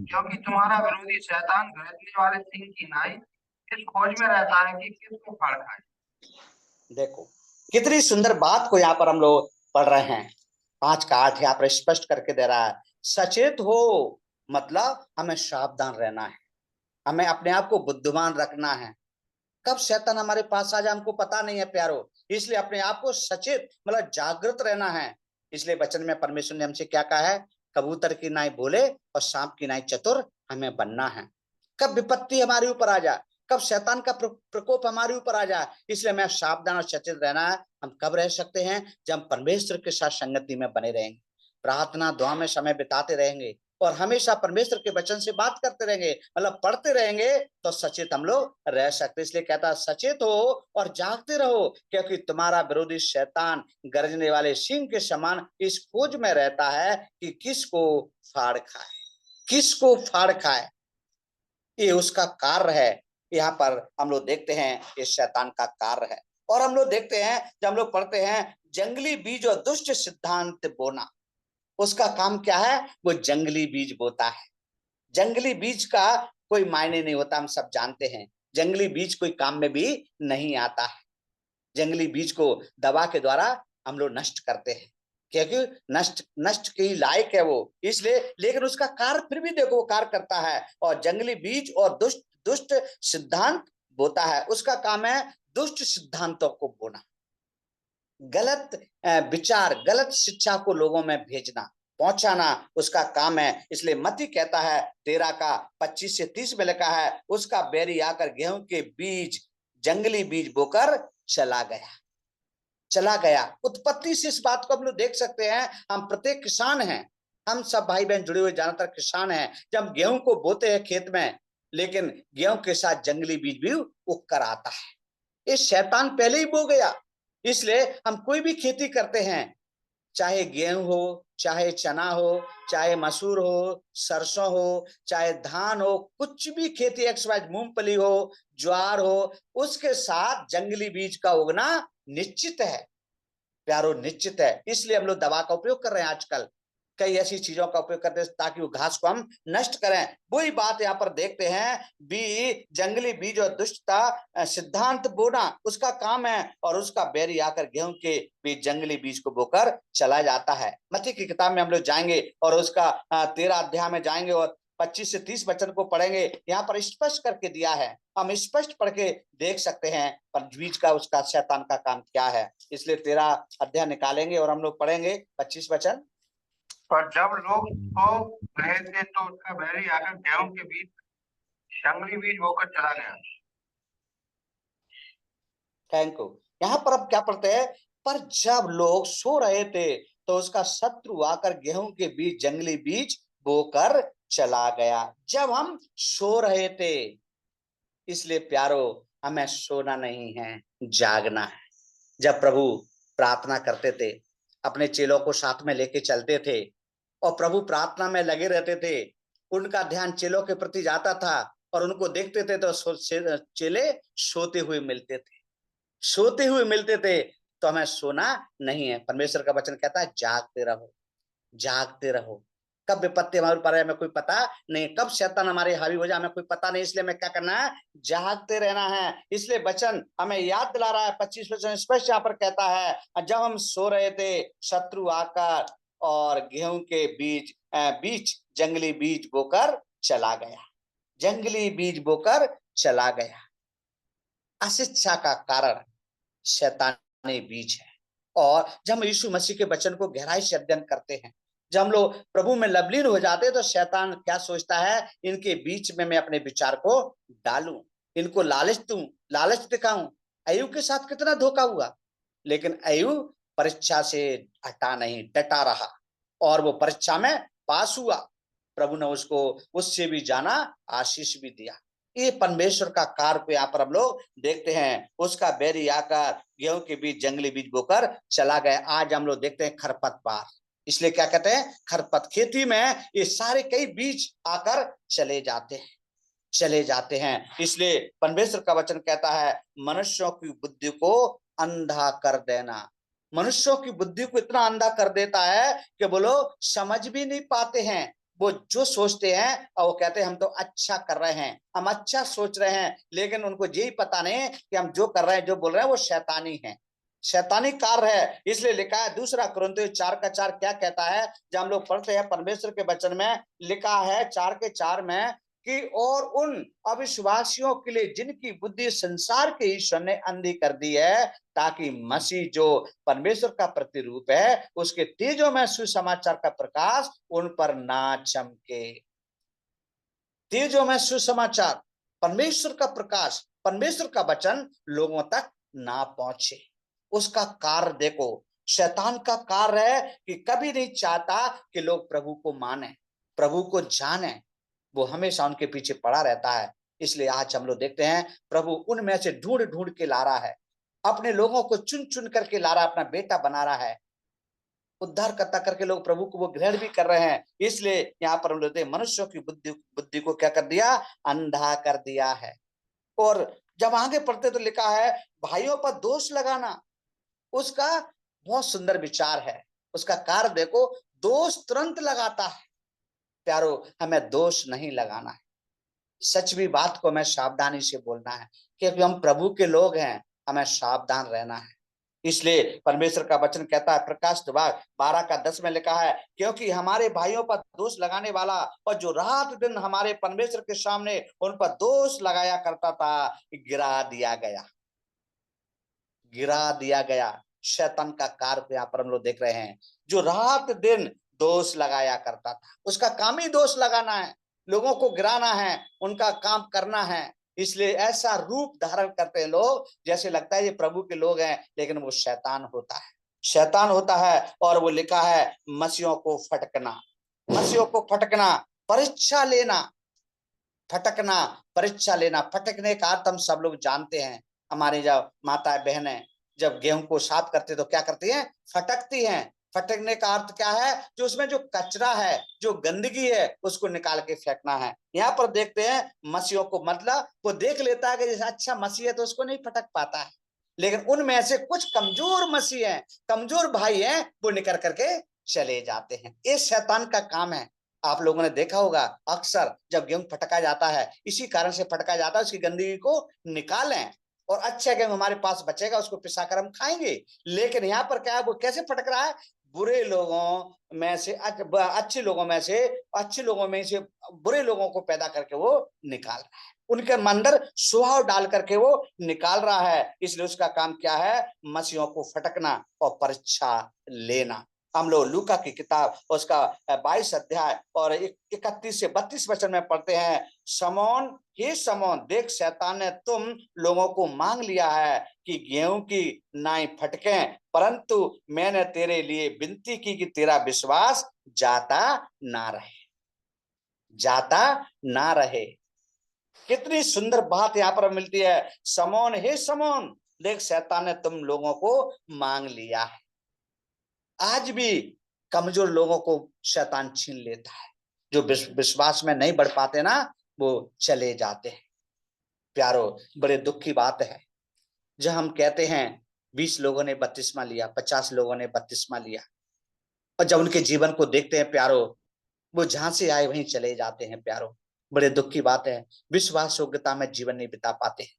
क्योंकि तुम्हारा विरोधी शैतान गरजने वाले सिंह की नाई इस खोज में रहता है कि किसको फाड़ खाए। देखो, कितनी सुंदर बात को यहाँ पर हम लोग पढ़ रहे हैं। 5:8 यहाँ पर स्पष्ट करके दे रहा है, सचेत हो, मतलब हमें सावधान रहना है, हमें अपने आप को बुद्धिमान रखना है। कब शैतान हमारे पास आ जाए हमको पता नहीं है प्यारो, इसलिए अपने आप को सचेत मतलब जागृत रहना है। इसलिए वचन में परमेश्वर ने हमसे क्या कहा है, कबूतर की नाई भोले और सांप की नाई चतुर हमें बनना है। कब विपत्ति हमारे ऊपर आ जाए, कब शैतान का प्रकोप हमारे ऊपर आ जाए, इसलिए हमें सावधान और सचेत रहना है। हम कब रह सकते हैं? जब हम परमेश्वर के साथ संगति में बने रहेंगे, प्रार्थना दुआ में समय बिताते रहेंगे और हमेशा परमेश्वर के वचन से बात करते रहेंगे, मतलब पढ़ते रहेंगे, तो सचेत हम लोग रह सकते। इसलिए कहता है सचेत हो और जागते रहो, क्योंकि तुम्हारा विरोधी शैतान गरजने वाले सिंह के समान इस खोज में रहता है कि किसको फाड़ खाए, किसको फाड़ खाए। ये उसका कार्य है। यहाँ पर हम लोग देखते हैं ये शैतान का कार्य है। और हम लोग देखते हैं, जब हम लोग पढ़ते हैं जंगली बीज और दुष्ट सिद्धांत बोना, उसका काम क्या है? वो जंगली बीज बोता है। जंगली बीज का कोई मायने नहीं होता, हम सब जानते हैं। जंगली बीज कोई काम में भी नहीं आता है। जंगली बीज को दवा के द्वारा हम लोग नष्ट करते हैं, क्योंकि नष्ट नष्ट के लायक है वो, इसलिए। लेकिन उसका कार्य फिर भी देखो वो कार्य करता है। और जंगली बीज और दुष्ट दुष्ट सिद्धांत बोता है, उसका काम है दुष्ट सिद्धांतों को बोना, गलत विचार, गलत शिक्षा को लोगों में भेजना, पहुंचाना उसका काम है। इसलिए मत्ती कहता है 13 का 25 से 30 में लिखा है, उसका बैरी आकर गेहूं के बीज, जंगली बीज बोकर चला गया, चला गया। उत्पत्ति से इस बात को हम लोग देख सकते हैं। हम प्रत्येक किसान हैं, हम सब भाई बहन जुड़े हुए ज्यादातर किसान हैं। जब हम गेहूं को बोते हैं खेत में, लेकिन गेहूं के साथ जंगली बीज भी उग कर आता है। ये शैतान पहले ही बो गया। इसलिए हम कोई भी खेती करते हैं, चाहे गेहूं हो, चाहे चना हो, चाहे मसूर हो, सरसों हो, चाहे धान हो, कुछ भी खेती, एक्सवाइज मूंगफली हो, ज्वार हो, उसके साथ जंगली बीज का उगना निश्चित है प्यारो, निश्चित है। इसलिए हम लोग दवा का उपयोग कर रहे हैं आजकल, कई ऐसी चीजों का उपयोग करते हैं ताकि वो घास को हम नष्ट करें। वही बात यहाँ पर देखते हैं, जंगली बीज और दुष्टता सिद्धांत बोना उसका काम है, और उसका बैरी आकर गेहूं के बीज, जंगली बीज को बोकर चला जाता है। मत्ती की किताब में हम लोग जाएंगे और उसका 13 अध्याय में जाएंगे और 25 से 30 वचन को पढ़ेंगे। यहाँ पर स्पष्ट करके दिया है, हम स्पष्ट पढ़ के देख सकते हैं पर बीज का, उसका शैतान का काम क्या है। इसलिए 13 अध्याय निकालेंगे और हम लोग पढ़ेंगे 25 वचन। पर जब लोग सो रहे थे तो उसका बैरी आकर गेहूं के बीच, जंगली बीज बोकर चला गया। Thank you. यहाँ पर अब क्या पढ़ते हैं? पर जब लोग सो रहे थे तो उसका शत्रु आकर गेहूं के बीच, जंगली बीज बोकर चला गया। जब हम सो रहे थे, इसलिए प्यारो हमें सोना नहीं है, जागना है। जब प्रभु प्रार्थना करते थे, अपने चेलों को साथ में लेके चलते थे और प्रभु प्रार्थना में लगे रहते थे, उनका ध्यान चेलों के प्रति जाता था और उनको देखते थे तो चेले सोते हुए मिलते थे, सोते हुए मिलते थे। तो हमें सोना नहीं है। परमेश्वर का वचन कहता है जागते रहो, जागते रहो। कब विपत्ति हमारे ऊपर है हमें कोई पता नहीं, कब शैतान हमारे हावी हो जाए हमें कोई पता नहीं। इसलिए हमें क्या करना है? जागते रहना है। इसलिए वचन हमें याद दिला रहा है, 25 वचन स्पष्ट यहाँ पर कहता है, जब हम सो रहे थे शत्रु आकर और गेहूं के बीच जंगली बीज बोकर चला गया, जंगली बीज बोकर चला गया। अशिक्षा का कारण शैतानी बीज है। और जब हम यीशु मसीह के वचन को गहराई से अध्ययन करते हैं, जब हम लोग प्रभु में लवलीन हो जाते हैं, तो शैतान क्या सोचता है? इनके बीच में मैं अपने विचार को डालूं, इनको लालच दूं, लालच दिखाऊं। अय्यूब के साथ कितना धोखा हुआ, लेकिन अय्यूब परीक्षा से हटा नहीं, डटा रहा और वो परीक्षा में पास हुआ। प्रभु ने उसको उससे भी जाना, आशीष भी दिया। ये परमेश्वर का कार्य को यहाँ पर हम लोग देखते हैं। उसका बैरी आकर गेहूं के बीच, जंगली बीज बोकर चला गया। आज हम लोग देखते हैं खरपतवार, इसलिए क्या कहते हैं? खरपत। खेती में ये सारे कई बीज आकर चले जाते हैं, चले जाते हैं। इसलिए परमेश्वर का वचन कहता है मनुष्यों की बुद्धि को अंधा कर देना, मनुष्यों की बुद्धि को इतना अंधा कर देता है कि वो लोग समझ भी नहीं पाते हैं। वो जो सोचते हैं और वो कहते हैं हम तो अच्छा कर रहे हैं, हम अच्छा सोच रहे हैं, लेकिन उनको यही पता नहीं कि हम जो कर रहे हैं, जो बोल रहे हैं वो शैतानी है, शैतानी कार्य है। इसलिए लिखा है 2 कुरिन्थियों 4:4 क्या कहता है? जब हम लोग पढ़ते हैं परमेश्वर के वचन में लिखा है 4:4 में, कि और उन अविश्वासियों के लिए जिनकी बुद्धि संसार के ईश्वर ने अंधी कर दी है, ताकि मसीह जो परमेश्वर का प्रतिरूप है उसके तेजों में सुसमाचार का प्रकाश उन पर ना चमके। तेजों में सुसमाचार, परमेश्वर का प्रकाश, परमेश्वर का वचन लोगों तक ना पहुंचे। उसका कार्य देखो, शैतान का कार्य है कि कभी नहीं चाहता कि लोग प्रभु को माने, प्रभु को जाने। वो हमेशा उनके पीछे पड़ा रहता है। इसलिए आज हम लोग देखते हैं प्रभु उनमें से ढूंढ ढूंढ के ला रहा है, अपने लोगों को चुन चुन करके ला रहा है, अपना बेटा बना रहा है, उद्धारकर्ता करके लोग प्रभु को वो ग्रहण भी कर रहे हैं। इसलिए यहाँ पर हम लोग मनुष्यों की बुद्धि को क्या कर दिया, अंधा कर दिया है। और जब आगे पढ़ते तो लिखा है भाइयों पर दोष लगाना, उसका बहुत सुंदर विचार है। उसका कार्य देखो, दोष तुरंत लगाता है। प्यारो, हमें दोष नहीं लगाना है, सच भी बात को हमें सावधानी से बोलना है, क्योंकि हम प्रभु के लोग हैं, हमें सावधान रहना है। इसलिए परमेश्वर का वचन कहता है, प्रकाश 12:10 में लिखा है, क्योंकि हमारे भाइयों पर दोष लगाने वाला और जो रात दिन हमारे परमेश्वर के सामने उन पर दोष लगाया करता था, गिरा दिया गया, गिरा दिया गया। शैतान का कार्य यहाँ पर हम लोग देख रहे हैं, जो रात दिन दोष लगाया करता था, उसका काम ही दोष लगाना है, लोगों को गिराना है, उनका काम करना है। इसलिए ऐसा रूप धारण करते हैं लोग, जैसे लगता है ये प्रभु के लोग हैं, लेकिन वो शैतान होता है, शैतान होता है। और वो लिखा है मसीहों को फटकना, मसीहों को फटकना, परीक्षा लेना, फटकना, परीक्षा लेना। फटकने का अर्थ हम सब लोग जानते हैं। हमारी जब माता बहनें जब गेहूं को साफ करते तो क्या करती हैं, फटकती हैं। फटकने का अर्थ क्या है, जो उसमें जो कचरा है, जो गंदगी है, उसको निकाल के फेंकना है। यहाँ पर देखते हैं मसीहों को, मतलब वो देख लेता है कि जैसे अच्छा मसीह है तो उसको नहीं फटक पाता है, लेकिन उनमें से कुछ कमजोर मसीह हैं, कमजोर भाई हैं, वो निकल करके चले जाते हैं। ये शैतान का काम है। आप लोगों ने देखा होगा अक्सर जब गेहूं फटका जाता है, इसी कारण से फटका जाता है, उसकी गंदगी को निकालें और अच्छा गेहूं हमारे पास बचेगा, उसको पिसाकर हम खाएंगे। लेकिन यहाँ पर क्या है, वो कैसे फटक रहा है, बुरे लोगों में से अच्छे लोगों में से, अच्छे लोगों में से बुरे लोगों को पैदा करके वो निकाल रहा है, उनके अंदर स्वभाव डाल करके वो निकाल रहा है। इसलिए उसका काम क्या है, मसीहों को फटकना और परीक्षा लेना। हम लोग लूका की किताब उसका 22 अध्याय और 31 से 32 वचन में पढ़ते हैं, शमौन, हे शमौन, देख शैतान ने तुम लोगों को मांग लिया है कि गेहूं की नाई फटके, परंतु मैंने तेरे लिए विनती की कि तेरा विश्वास जाता ना रहे, जाता ना रहे। कितनी सुंदर बात यहाँ पर मिलती है, शमौन, हे शमौन, देख शैतान ने तुम लोगों को मांग लिया है। आज भी कमजोर लोगों को शैतान छीन लेता है, जो विश्वास में नहीं बढ़ पाते ना, वो चले जाते हैं। प्यारो, बड़े दुख की बात है जब हम कहते हैं 20 लोगों ने बपतिस्मा लिया, 50 लोगों ने बपतिस्मा लिया, और जब उनके जीवन को देखते हैं प्यारो, वो जहां से आए वहीं चले जाते हैं। प्यारो, बड़े दुख की बात है, विश्वास योग्यता में जीवन नहीं बिता पाते हैं,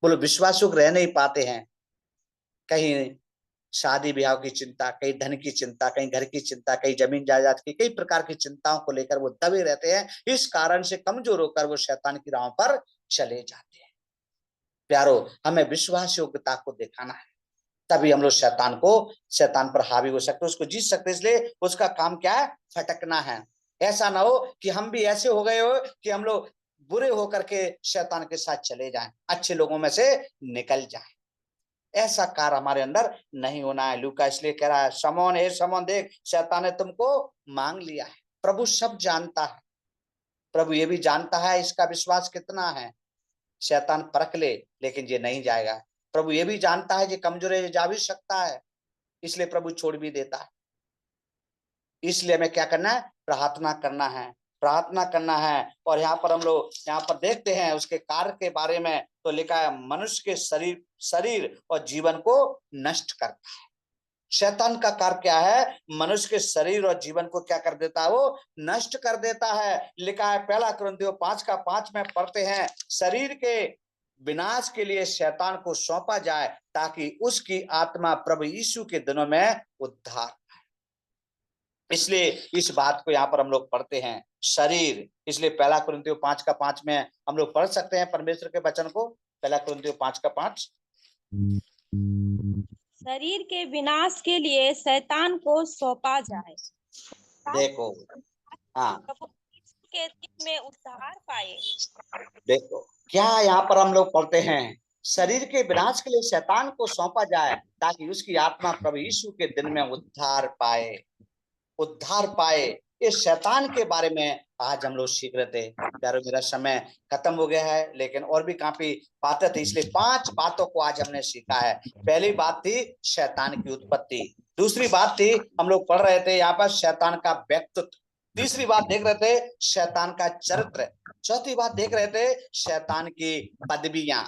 बोलो विश्वास योग्य रह नहीं पाते हैं। कहीं शादी ब्याह की चिंता, कहीं धन की चिंता, कहीं घर की चिंता, कहीं जमीन जायदाद की, कई प्रकार की चिंताओं को लेकर वो दबे रहते हैं। इस कारण से कमजोर होकर वो शैतान की राह पर चले जाते हैं। प्यारो, हमें विश्वास योग्यता को दिखाना है, तभी हम लोग शैतान पर हावी हो सकते, उसको जीत सकते। इसलिए उसका काम क्या है, फटकना है। ऐसा ना हो कि हम भी ऐसे हो गए हो कि हम लोग बुरे होकर के शैतान के साथ चले जाएं, अच्छे लोगों में से निकल जाएं। ऐसा कार्य हमारे अंदर नहीं होना है। लूका इसलिए कह रहा है, शमौन, हे शमौन, देख शैतान ने तुमको मांग लिया है। प्रभु सब जानता है, प्रभु ये भी जानता है इसका विश्वास कितना है। शैतान परख ले, लेकिन ये नहीं जाएगा। प्रभु ये भी जानता है ये कमजोर है, जा भी सकता है, इसलिए प्रभु छोड़ भी देता है। इसलिए हमें क्या करना है, प्रार्थना करना है, प्रार्थना करना है। और यहाँ पर हम लोग यहाँ पर देखते हैं उसके कार्य के बारे में, तो लिखा है मनुष्य के शरीर और जीवन को नष्ट करता है। शैतान का कार्य क्या है, मनुष्य के शरीर और जीवन को क्या कर देता है, वो नष्ट कर देता है। लिखा है 1 कुरिन्थियों 5:5 में पढ़ते हैं, शरीर के विनाश के लिए शैतान को सौंपा जाए, ताकि उसकी आत्मा प्रभु यीशु के दिनों में उद्धार। इसलिए इस बात को यहाँ पर हम लोग पढ़ते हैं, शरीर। इसलिए 1 कुरिन्थियों 5:5 में हम लोग पढ़ सकते हैं परमेश्वर के वचन को। 1 कुरिन्थियों 5:5। शरीर के विनाश के लिए शैतान को सौंपा जाए, देखो, हाँ, प्रभु यीशु के दिन में उद्धार पाए। देखो क्या यहाँ पर हम लोग पढ़ते हैं, शरीर के विनाश के लिए शैतान को सौंपा जाए ताकि उसकी आत्मा प्रभु यीशु के दिन में उद्धार पाए, उद्धार पाए। इस शैतान के बारे में आज हम लोग सीख रहे थे। प्यारो, मेरा समय खत्म हो गया है, लेकिन और भी काफी बातें थी, इसलिए 5 बातों को आज हमने सीखा है। पहली बात थी शैतान की उत्पत्ति, दूसरी बात थी हम लोग पढ़ रहे थे यहाँ पर शैतान का व्यक्तित्व, तीसरी बात देख रहे थे शैतान का चरित्र, चौथी बात देख रहे थे शैतान की पदवियां,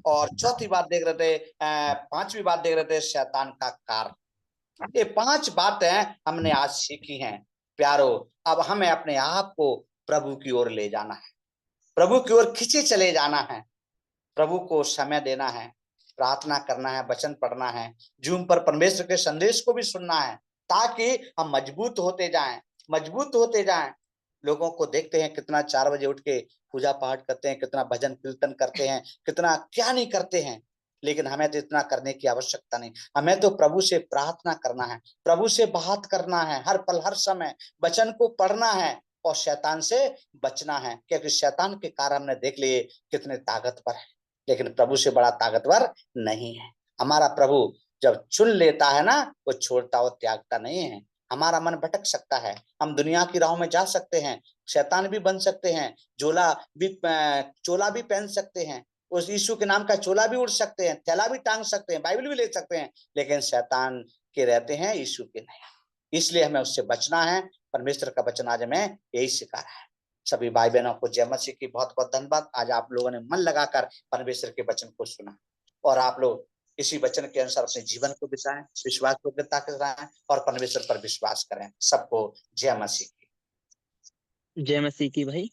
और चौथी बात देख रहे थे, पांचवी बात देख रहे थे शैतान का कार्य। ये 5 बातें हमने आज सीखी हैं। प्यारो, अब हमें अपने आप को प्रभु की ओर ले जाना है, प्रभु की ओर खींचे चले जाना है, प्रभु को समय देना है, प्रार्थना करना है, वचन पढ़ना है, जूम पर परमेश्वर के संदेश को भी सुनना है, ताकि हम मजबूत होते जाएं, मजबूत होते जाएं। लोगों को देखते हैं कितना 4 बजे उठ के पूजा पाठ करते हैं, कितना भजन कीर्तन करते हैं, कितना क्या नहीं करते हैं, लेकिन हमें तो इतना करने की आवश्यकता नहीं। हमें तो प्रभु से प्रार्थना करना है, प्रभु से बात करना है, हर पल हर समय वचन को पढ़ना है और शैतान से बचना है, क्योंकि शैतान के कार्य हमने देख लिए कितने ताकतवर है, लेकिन प्रभु से बड़ा ताकतवर नहीं है। हमारा प्रभु जब चुन लेता है ना, वो छोड़ता और त्यागता नहीं है। हमारा मन भटक सकता है, हम दुनिया की राह में जा सकते हैं, शैतान भी बन सकते हैं, चोला भी पहन सकते हैं, उस यीशु के नाम का चोला भी उड़ सकते हैं, थैला भी टांग सकते हैं, बाइबल भी ले सकते हैं, लेकिन शैतान के रहते हैं, यीशु के नहीं। इसलिए हमें उससे बचना है। परमेश्वर का वचन आज हमें यही सिखा रहा है। सभी भाई बहनों को जय मसीह की बहुत बहुत धन्यवाद। आज आप लोगों ने मन लगाकर परमेश्वर के वचन को सुना, और आप लोग इसी वचन के अनुसार अपने जीवन को बिताएं, विश्वास योग्यता के साथ, और परमेश्वर पर विश्वास करें। सबको जय मसीह की। जय मसीह की भाई।